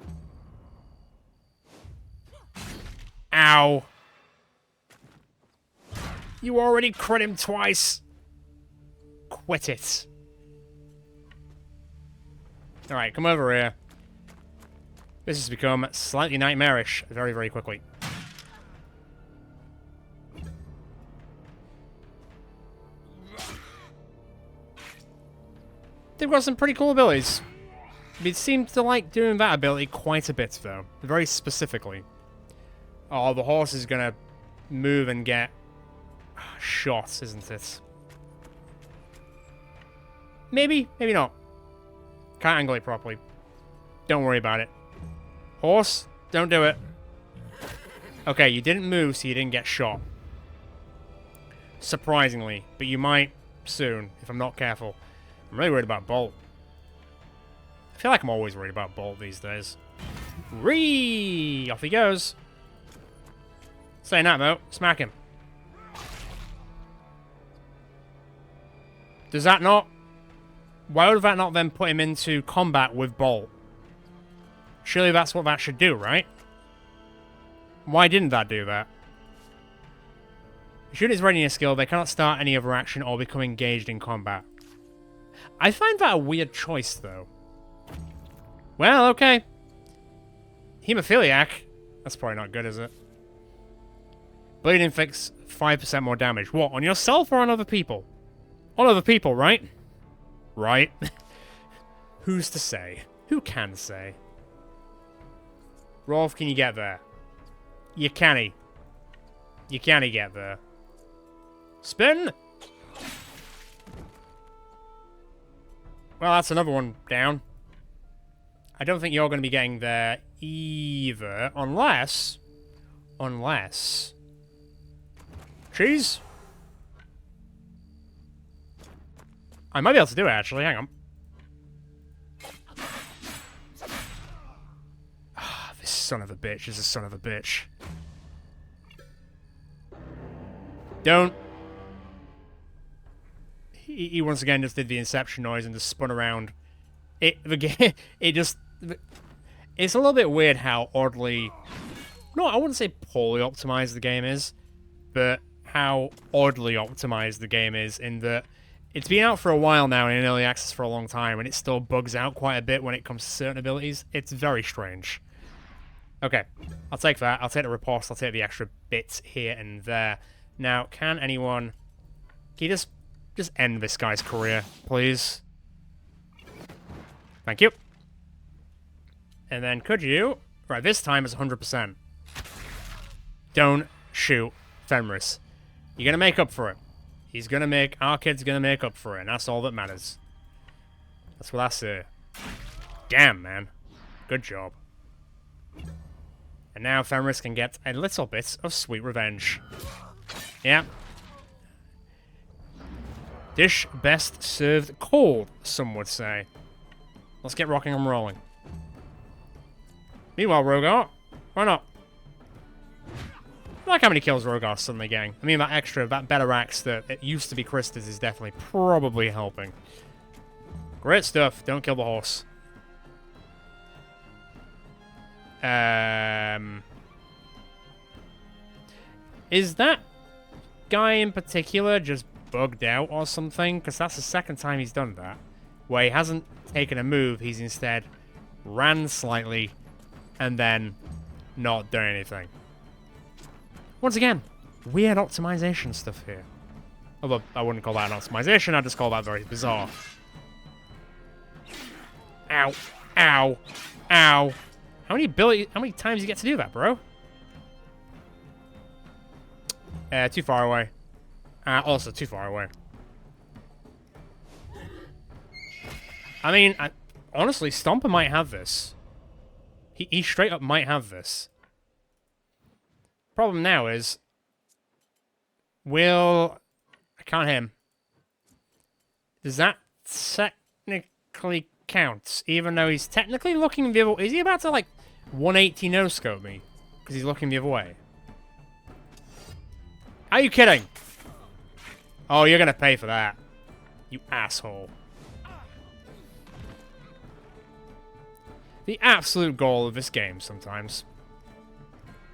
Ow. You already crit him twice. Quit it. Alright, come over here. This has become slightly nightmarish very, very quickly. They've got some pretty cool abilities. It seems to like doing that ability quite a bit, though. Very specifically. Oh, the horse is gonna move and get shot, isn't it? Maybe, maybe not. Can't angle it properly. Don't worry about it. Horse, don't do it. Okay, you didn't move, so you didn't get shot. Surprisingly, but you might soon, if I'm not careful. I'm really worried about Bolt. I feel like I'm always worried about Bolt these days. Ree! Off he goes. Saying that, though. Smack him. Does that not... Why would that not then put him into combat with Bolt? Surely that's what that should do, right? Why didn't that do that? Shoot his readiness skill, they cannot start any other action or become engaged in combat. I find that a weird choice, though. Well, okay. Hemophiliac. That's probably not good, is it? Bleed inflicts 5% more damage. What, on yourself or on other people? On other people, right? Right. Who's to say? Who can say? Rolf, can you get there? You canny. You canny get there. Spin! Well, that's another one down. I don't think you're going to be getting there either, unless... Cheese? I might be able to do it, actually. Hang on. Ah, this son of a bitch is a son of a bitch. Don't. He once again just did the Inception noise and just spun around. The game, it's a little bit weird how oddly, no, I wouldn't say poorly optimized the game is, but how oddly optimized the game is in that it's been out for a while now and in early access for a long time, and it still bugs out quite a bit when it comes to certain abilities. It's very strange. Okay, I'll take that. I'll take the riposte. I'll take the extra bits here and there. Now, can anyone... Can you just end this guy's career, please? Thank you. And then could you... Right, this time it's 100%. Don't shoot Fenris. You're going to make up for it. He's going to make... Our kid's going to make up for it, and that's all that matters. That's what I say. Damn, man. Good job. And now Fenris can get a little bit of sweet revenge. Yeah. Dish best served cold, some would say. Let's get rocking and rolling. Meanwhile, Rogar, why not? I like how many kills Rogar's suddenly getting. I mean, that better axe that it used to be Krista's is definitely probably helping. Great stuff. Don't kill the horse. Is that guy in particular just bugged out or something? Because that's the second time he's done that. Where he hasn't taken a move, he's instead ran slightly and then not done anything. Once again, weird optimization stuff here. Although I wouldn't call that an optimization, I'd just call that very bizarre. Ow. Ow. Ow. How many times you get to do that, bro? Too far away. Also too far away. I mean, honestly, Stomper might have this. He straight up might have this. Problem now is... I can't hit him. Does that technically count? Even though he's technically looking the other way. Is he about to, like, 180 no-scope me? Because he's looking the other way. Are you kidding? Oh, you're gonna pay for that. You asshole. The absolute goal of this game sometimes.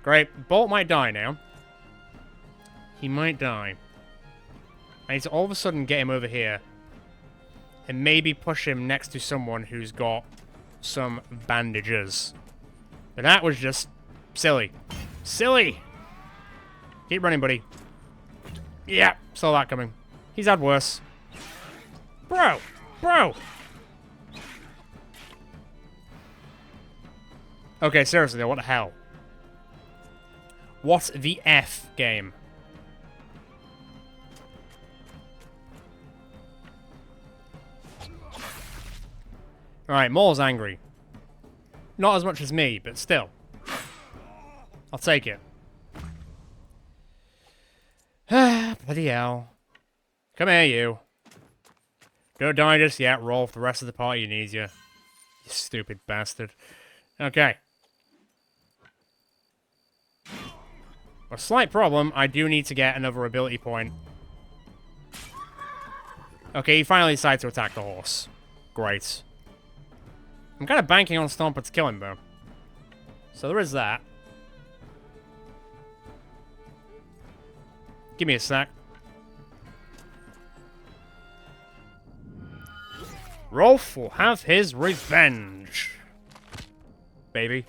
Great. Bolt might die now. He might die. I need to all of a sudden get him over here. And maybe push him next to someone who's got some bandages. But that was just silly. Silly! Keep running, buddy. Yeah, saw that coming. He's had worse. Bro! Bro! Okay, seriously though, what the hell? What the F, game? Alright, Maul's angry. Not as much as me, but still. I'll take it. Bloody hell. Come here, you. Don't die just yet, Rolf. The rest of the party needs you. You stupid bastard. Okay. A slight problem, I do need to get another ability point. Okay, he finally decided to attack the horse. Great. I'm kind of banking on Stomper to kill him, though. So there is that. Give me a sec. Rolf will have his revenge. Baby.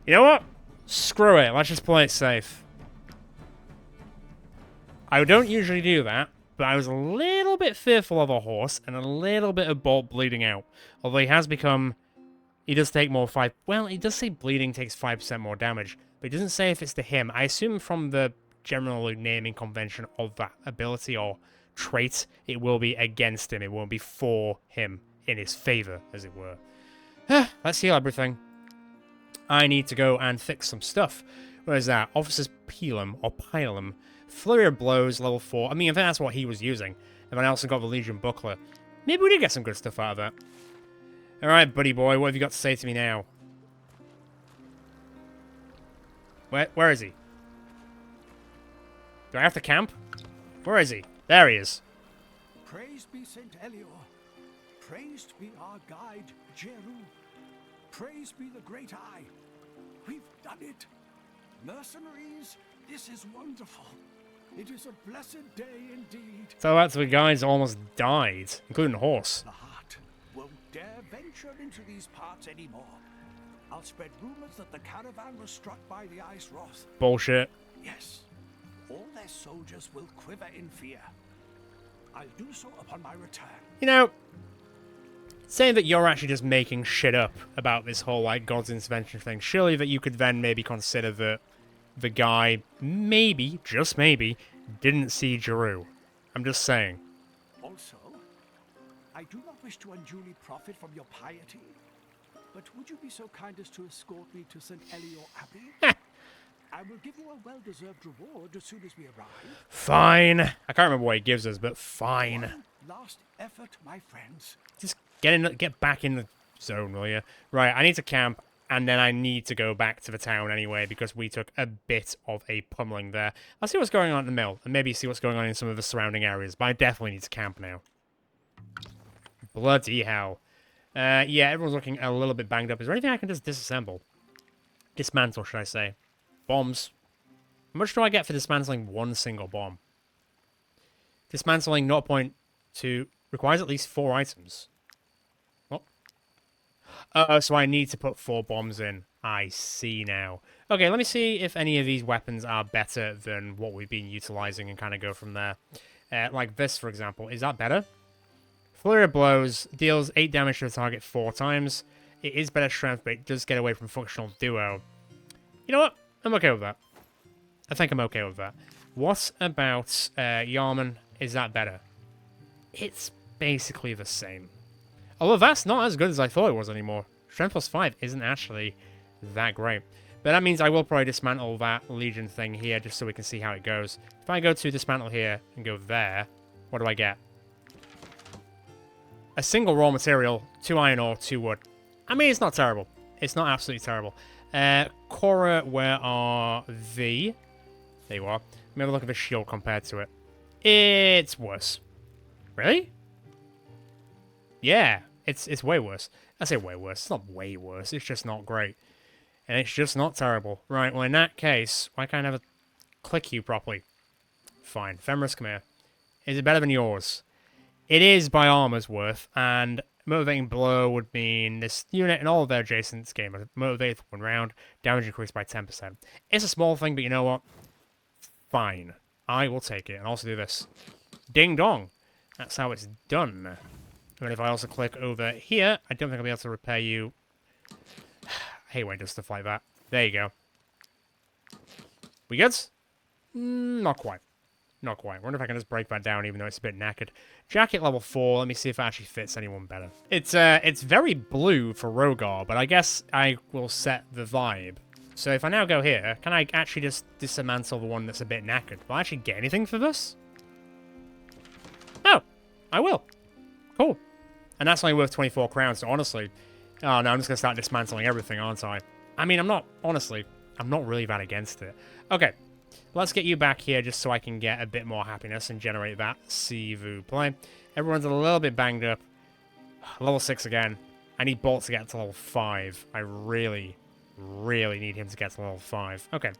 You know what? Screw it. Let's just play it safe. I don't usually do that, but I was a little bit fearful of a horse and a little bit of Bolt bleeding out. Although he has become... He does take more 5... Well, he does say bleeding takes 5% more damage, but he doesn't say if it's to him. I assume from the general naming convention of that ability or trait, it will be against him. It won't be for him, in his favor, as it were. Let's heal everything. I need to go and fix some stuff. Where is that? Officer's Pilum, or Pilum. Flurry of Blows, level 4. I mean, I think that's what he was using. And then I also got the Legion Buckler. Maybe we did get some good stuff out of that. Alright, buddy boy, what have you got to say to me now? Where is he? Do I have to camp? Where is he? There he is. Praised be Saint Elior. Praised be our guide, Jeru. Praised be the Great Eye. We've done it. Mercenaries, this is wonderful. It is a blessed day indeed. So that's the guys almost died, including the horse. The heart won't dare venture into these parts anymore. I'll spread rumors that the caravan was struck by the Ice Wrath. Bullshit. Yes, all their soldiers will quiver in fear. I'll do so upon my return. You know, saying that you're actually just making shit up about this whole, like, God's intervention thing, surely that you could then maybe consider that the guy maybe, just maybe, didn't see Jeru. I'm just saying. Also, I do not wish to unduly profit from your piety, but would you be so kind as to escort me to St. Elior Abbey? I will give you a well-deserved reward as soon as we arrive. Fine. I can't remember what he gives us, but fine. One last effort, my friends. Just get back in the zone, will you? Right, I need to camp, and then I need to go back to the town anyway, because we took a bit of a pummeling there. I'll see what's going on at the mill, and maybe see what's going on in some of the surrounding areas, but I definitely need to camp now. Bloody hell. Yeah, everyone's looking a little bit banged up. Is there anything I can just disassemble? Dismantle, should I say? Bombs. How much do I get for dismantling one single bomb? Dismantling 0.2 requires at least 4 items. What? So I need to put 4 bombs in. I see now. Okay, let me see if any of these weapons are better than what we've been utilizing and kind of go from there. Like this, for example. Is that better? Flurry of Blows deals 8 damage to the target 4 times. It is better strength, but it does get away from functional duo. You know what? I'm okay with that. I think I'm okay with that. What about Yarman? Is that better? It's basically the same. Although that's not as good as I thought it was anymore. Strength plus 5 isn't actually that great. But that means I will probably dismantle that Legion thing here just so we can see how it goes. If I go to dismantle here and go there, what do I get? A single raw material, 2 iron ore, 2 wood. I mean, it's not terrible. It's not absolutely terrible. Cora, where are the... There you are. Let me have a look at the shield compared to it. It's worse. Really? Yeah, it's way worse. I say way worse. It's not way worse. It's just not great. And it's just not terrible. Right, well, in that case, why can't I never click you properly? Fine. Femorous, come here. Is it better than yours? It is by armor's worth, and Motivating Blow would mean this unit and all of their adjacents gain motivated for 1 round, damage increased by 10%. It's a small thing, but you know what? Fine. I will take it, and also do this. Ding dong! That's how it's done. And if I also click over here, I don't think I'll be able to repair you. I hate when it does stuff like that. There you go. We good? Not quite. Not quite. I wonder if I can just break that down, even though it's a bit knackered. Jacket level 4. Let me see if it actually fits anyone better. It's very blue for Rogar, but I guess I will set the vibe. So if I now go here, can I actually just dismantle the one that's a bit knackered? Will I actually get anything for this? Oh, I will. Cool. And that's only worth 24 crowns, so honestly... Oh, no, I'm just going to start dismantling everything, aren't I? I mean, honestly, I'm not really that against it. Okay. Let's get you back here just so I can get a bit more happiness and generate that Sivu play. Everyone's a little bit banged up. Level 6 again. I need Bolt to get to level 5. I really, really need him to get to level 5. Okay.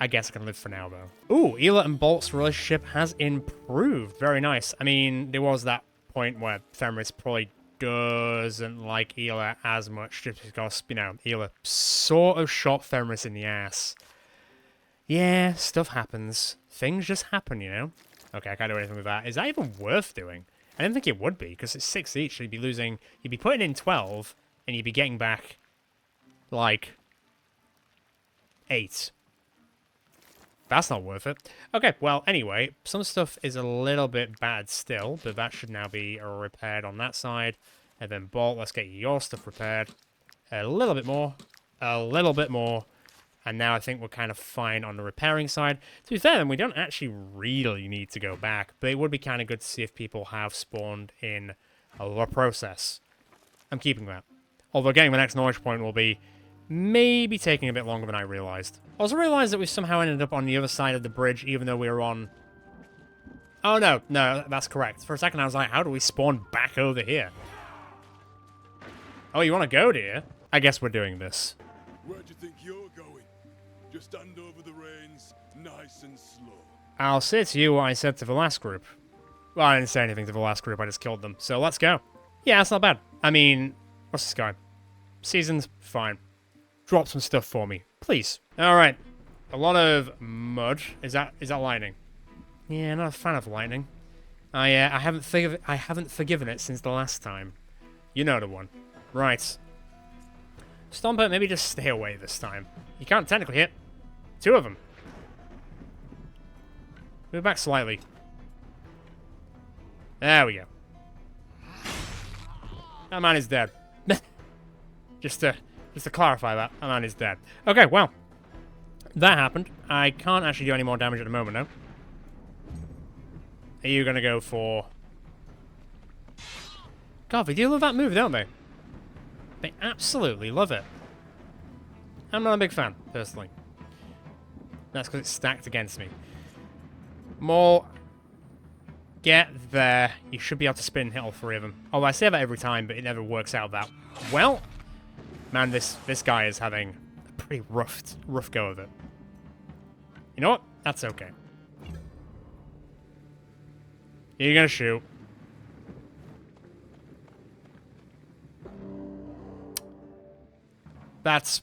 I guess I can live for now, though. Ooh, Ela and Bolt's relationship has improved. Very nice. I mean, there was that point where Fenris probably doesn't like Ela as much just because, you know, Ela sort of shot Fenris in the ass. Yeah, stuff happens. Things just happen, you know? Okay, I can't do anything with that. Is that even worth doing? I didn't think it would be, because it's 6 each, so you'd be losing... You'd be putting in 12, and you'd be getting back, like, 8. That's not worth it. Okay, well, anyway, some stuff is a little bit bad still, but that should now be repaired on that side. And then Bolt, let's get your stuff repaired. A little bit more. A little bit more. And now I think we're kind of fine on the repairing side. To be fair, then, we don't actually really need to go back, but it would be kind of good to see if people have spawned in a process. I'm keeping that. Although getting the next knowledge point will be maybe taking a bit longer than I realized. I also realized that we somehow ended up on the other side of the bridge, even though we were on... Oh, no, that's correct. For a second, I was like, how do we spawn back over here? Oh, you want to go, dear? I guess we're doing this. Where do you think you're going? Just hand over the reins, nice and slow. I'll say to you what I said to the last group. Well, I didn't say anything to the last group, I just killed them. So let's go. Yeah, that's not bad. I mean, what's this guy? Seasons, fine. Drop some stuff for me, please. Alright. A lot of mud. Is that lightning? Yeah, not a fan of lightning. I haven't forgiven it since the last time. You know the one. Right. Stomper, maybe just stay away this time. You can't technically hit 2 of them. Move back slightly. There we go. That man is dead. Just to clarify that man is dead. Okay, well. That happened. I can't actually do any more damage at the moment, though. Are you going to go for... God, they do love that move, don't they? They absolutely love it. I'm not a big fan, personally. That's because it's stacked against me. More... Get there. You should be able to spin hit all 3 of them. Oh, I say that every time, but it never works out that well. Man, this guy is having a pretty rough go of it. You know what? That's okay. You're gonna shoot. That's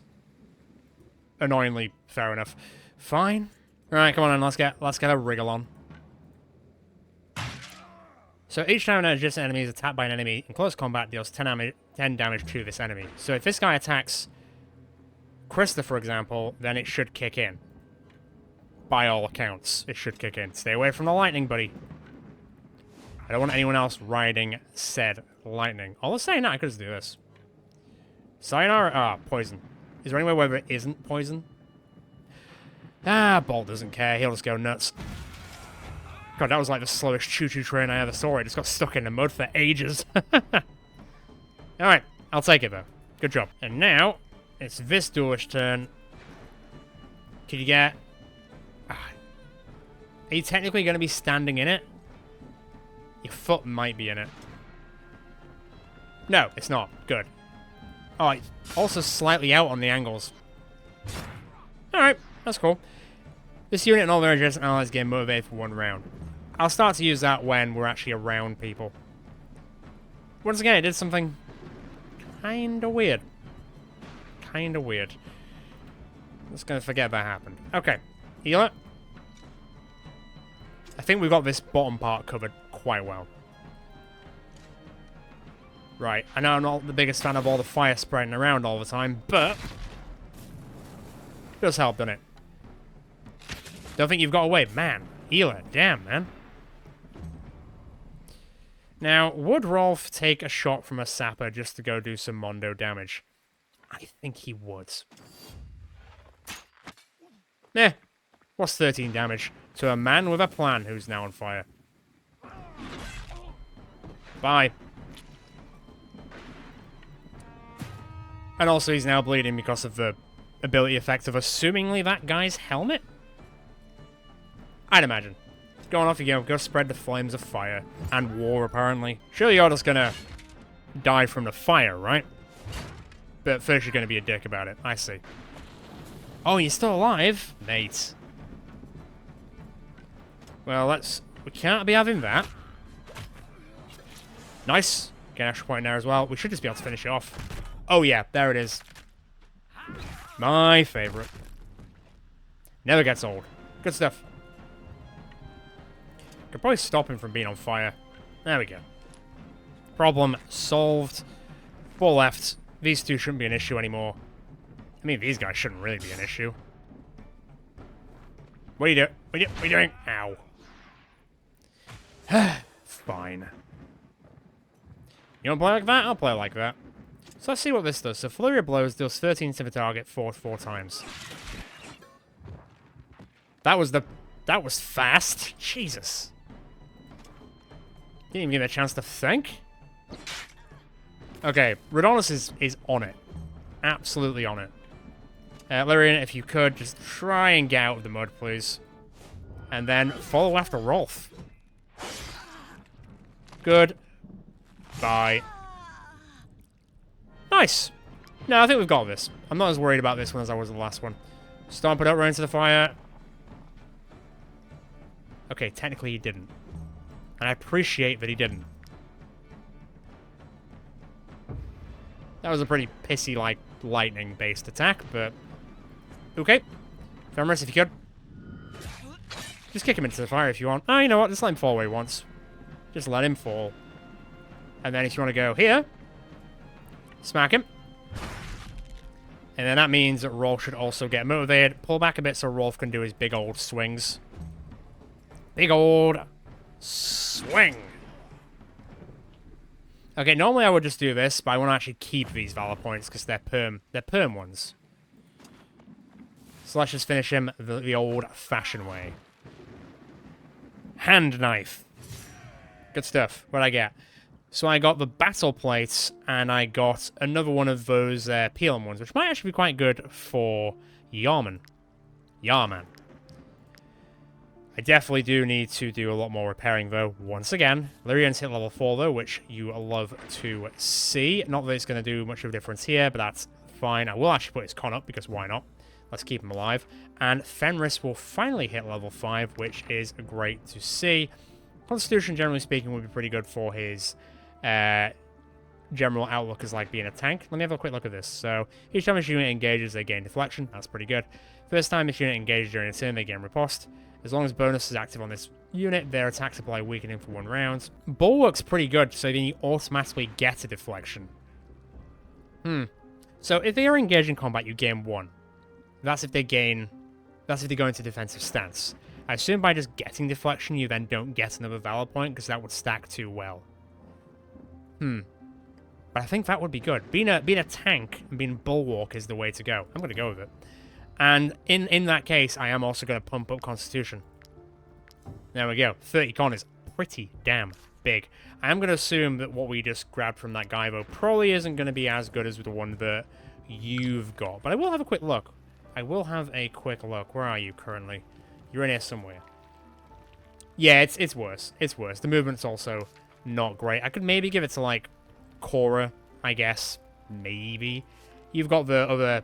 annoyingly fair enough. Fine. Alright, come on then, let's get a wriggle on. So each time an adjacent enemy is attacked by an enemy in close combat deals 10 damage to this enemy. So if this guy attacks Krista, for example, then it should kick in. By all accounts, it should kick in. Stay away from the lightning, buddy. I don't want anyone else riding said lightning. All I'm saying that, I could just do this. Sayonara? Ah, poison. Is there any way where it isn't poison? Ah, Bolt doesn't care. He'll just go nuts. God, that was like the slowest choo-choo train I ever saw. It just got stuck in the mud for ages. Alright, I'll take it though. Good job. And now, it's this duelist's turn. Can you get... Are you technically going to be standing in it? Your foot might be in it. No, it's not. Good. Oh, it's also slightly out on the angles. Alright, that's cool. This unit and all their adjacent allies get motivated for 1 round. I'll start to use that when we're actually around people. Once again, it did something kinda weird. Kinda weird. I'm just gonna forget that happened. Okay. Healer. I think we've got this bottom part covered quite well. Right. I know I'm not the biggest fan of all the fire spreading around all the time, but... it does help, doesn't it? Don't think you've got away. Man. Healer. Damn, man. Now, would Rolf take a shot from a sapper just to go do some Mondo damage? I think he would. Eh. What's 13 damage to a man with a plan who's now on fire? Bye. And also he's now bleeding because of the ability effect of assumingly that guy's helmet? I'd imagine. Going off you go spread the flames of fire. And war, apparently. Surely you're just gonna die from the fire, right? But first you're gonna be a dick about it. I see. Oh, you're still alive? Mate. Well, we can't be having that. Nice. Get an extra point there as well. We should just be able to finish it off. Oh yeah, there it is. My favorite. Never gets old. Good stuff. Could probably stop him from being on fire. There we go. Problem solved. 4 left. These 2 shouldn't be an issue anymore. I mean, these guys shouldn't really be an issue. What are you doing? What are you doing? Ow. Fine. You want to play like that? I'll play like that. So let's see what this does. So Flurry of Blows deals 13 to the target 4 times. That was fast. Jesus. Didn't even give it a chance to think. Okay, Redonis is on it. Absolutely on it. Lyrian, if you could, just try and get out of the mud, please. And then follow after Rolf. Good. Bye. Nice. No, I think we've got this. I'm not as worried about this one as I was the last one. Stomp it up right into the fire. Okay, technically he didn't. And I appreciate that he didn't. That was a pretty pissy, like, lightning-based attack, but... Okay. Fenris, if you could. Just kick him into the fire if you want. Oh, you know what? Just let him fall where he wants. Just let him fall. And then if you want to go here, smack him. And then that means that Rolf should also get motivated. Pull back a bit so Rolf can do his big old swings. Big old swing. Okay, normally I would just do this, but I want to actually keep these Valor points because they're perm ones. So let's just finish him the old-fashioned way. Hand knife. Good stuff. What'd I get? So I got the battle plates, and I got another one of those peeling ones, which might actually be quite good for Yarman. Yarman. I definitely do need to do a lot more repairing, though, once again. Lyrian's hit level 4, though, which you love to see. Not that it's going to do much of a difference here, but that's fine. I will actually put his con up, because why not? Let's keep him alive. And Fenris will finally hit level 5, which is great to see. Constitution, generally speaking, would be pretty good for his general outlook as like being a tank. Let me have a quick look at this. So, each time this unit engages, they gain deflection. That's pretty good. First time this unit engages during a turn, they gain riposte. As long as bonus is active on this unit, their attacks apply weakening for 1 round. Bulwark's pretty good, so then you automatically get a deflection. So if they are engaged in combat, you gain 1. That's if they go into defensive stance. I assume by just getting deflection, you then don't get another Valor point, because that would stack too well. But I think that would be good. Being a tank and being bulwark is the way to go. I'm going to go with it. And in that case, I am also going to pump up Constitution. There we go. 30 con is pretty damn big. I am going to assume that what we just grabbed from that guy, though, probably isn't going to be as good as the one that you've got. But I will have a quick look. Where are you currently? You're in here somewhere. Yeah, it's worse. It's worse. The movement's also not great. I could maybe give it to, like, Cora, I guess. Maybe. You've got the other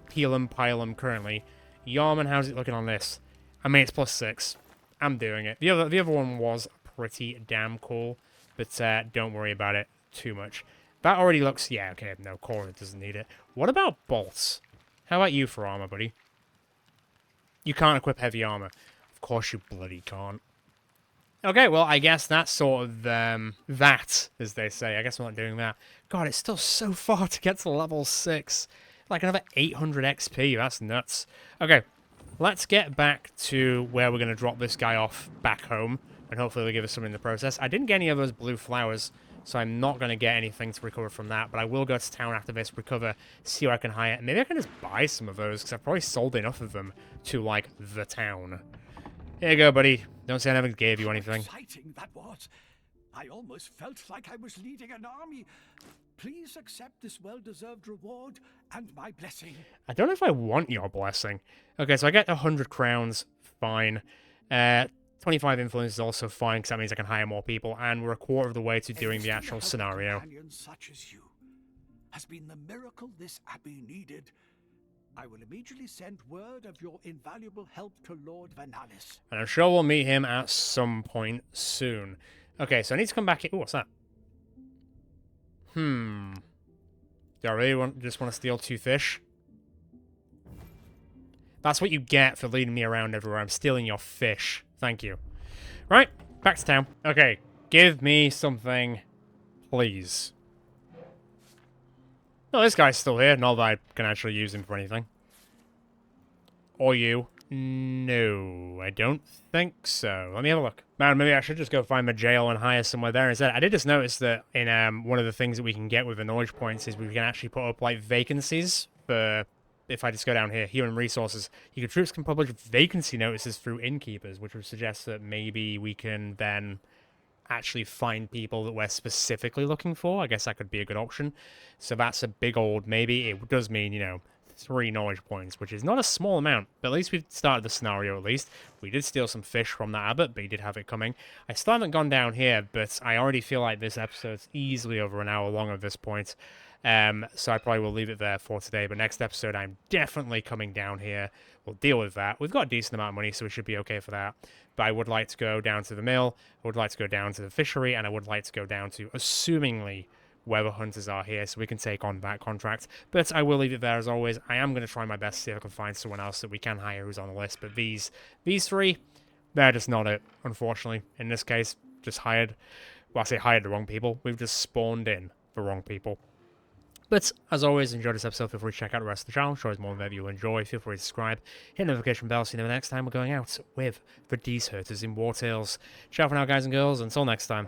Pilum currently. Yarman, how's it looking on this? I mean, it's +6. I'm doing it. The other one was pretty damn cool, but don't worry about it too much. That already looks... Yeah, okay, no, Cora doesn't need it. What about bolts? How about you for armor, buddy? You can't equip heavy armor. Of course you bloody can't. Okay, well, I guess that's sort of, that, as they say. I guess I'm not doing that. God, it's still so far to get to level 6. Like another 800 XP. That's nuts. Okay, let's get back to where we're going to drop this guy off back home. And hopefully they'll give us some in the process. I didn't get any of those blue flowers, so I'm not going to get anything to recover from that. But I will go to town after this, recover, see what I can hire. Maybe I can just buy some of those, because I've probably sold enough of them to, like, the town. Here you go, buddy. Don't say I never gave you anything. Exciting that was. I almost felt like I was leading an army. Please accept this well-deserved reward and my blessing. I don't know if I want your blessing. Okay, so I get 100 crowns. Fine. 25 influence is also fine, because that means I can hire more people, and we're a quarter of the way to doing the actual scenario. Companions such as you has been the miracle this abbey needed. I will immediately send word of your invaluable help to Lord Vernalis. And I'm sure we'll meet him at some point soon. Okay, so I need to come back here. Ooh, what's that? Do I really just want to steal 2 fish? That's what you get for leading me around everywhere. I'm stealing your fish. Thank you. Right, back to town. Okay, give me something, please. No, this guy's still here. Not that I can actually use him for anything. Or you. No, I don't think so. Let me have a look. Man, maybe I should just go find my jail and hire somewhere there instead. I did just notice that in one of the things that we can get with the knowledge points is we can actually put up, like, vacancies for... If I just go down here, human resources, your troops can publish vacancy notices through innkeepers, which would suggest that maybe we can then actually find people that we're specifically looking for. I guess that could be a good option. So that's a big old maybe. It does mean, you know, 3 knowledge points, which is not a small amount, but at least we've started the scenario at least. We did steal some fish from the abbot, but he did have it coming. I still haven't gone down here, but I already feel like this episode's easily over an hour long at this point. So I probably will leave it there for today, but next episode I'm definitely coming down here. We'll deal with that. We've got a decent amount of money, so we should be okay for that. But I would like to go down to the mill, I would like to go down to the fishery, and I would like to go down to, assumingly, where the hunters are here, so we can take on that contract. But I will leave it there as always. I am going to try my best to see if I can find someone else that we can hire who's on the list, but these three, they're just not it, unfortunately. In this case, just hired, well, I say hired the wrong people. We've just spawned in the wrong people. But, as always, enjoy this episode. Feel free to check out the rest of the channel. I'm sure there's more that you'll enjoy. Feel free to subscribe. Hit the notification bell so you know the next time we're going out with the Dees Hurters in Wartales. Ciao for now, guys and girls. Until next time.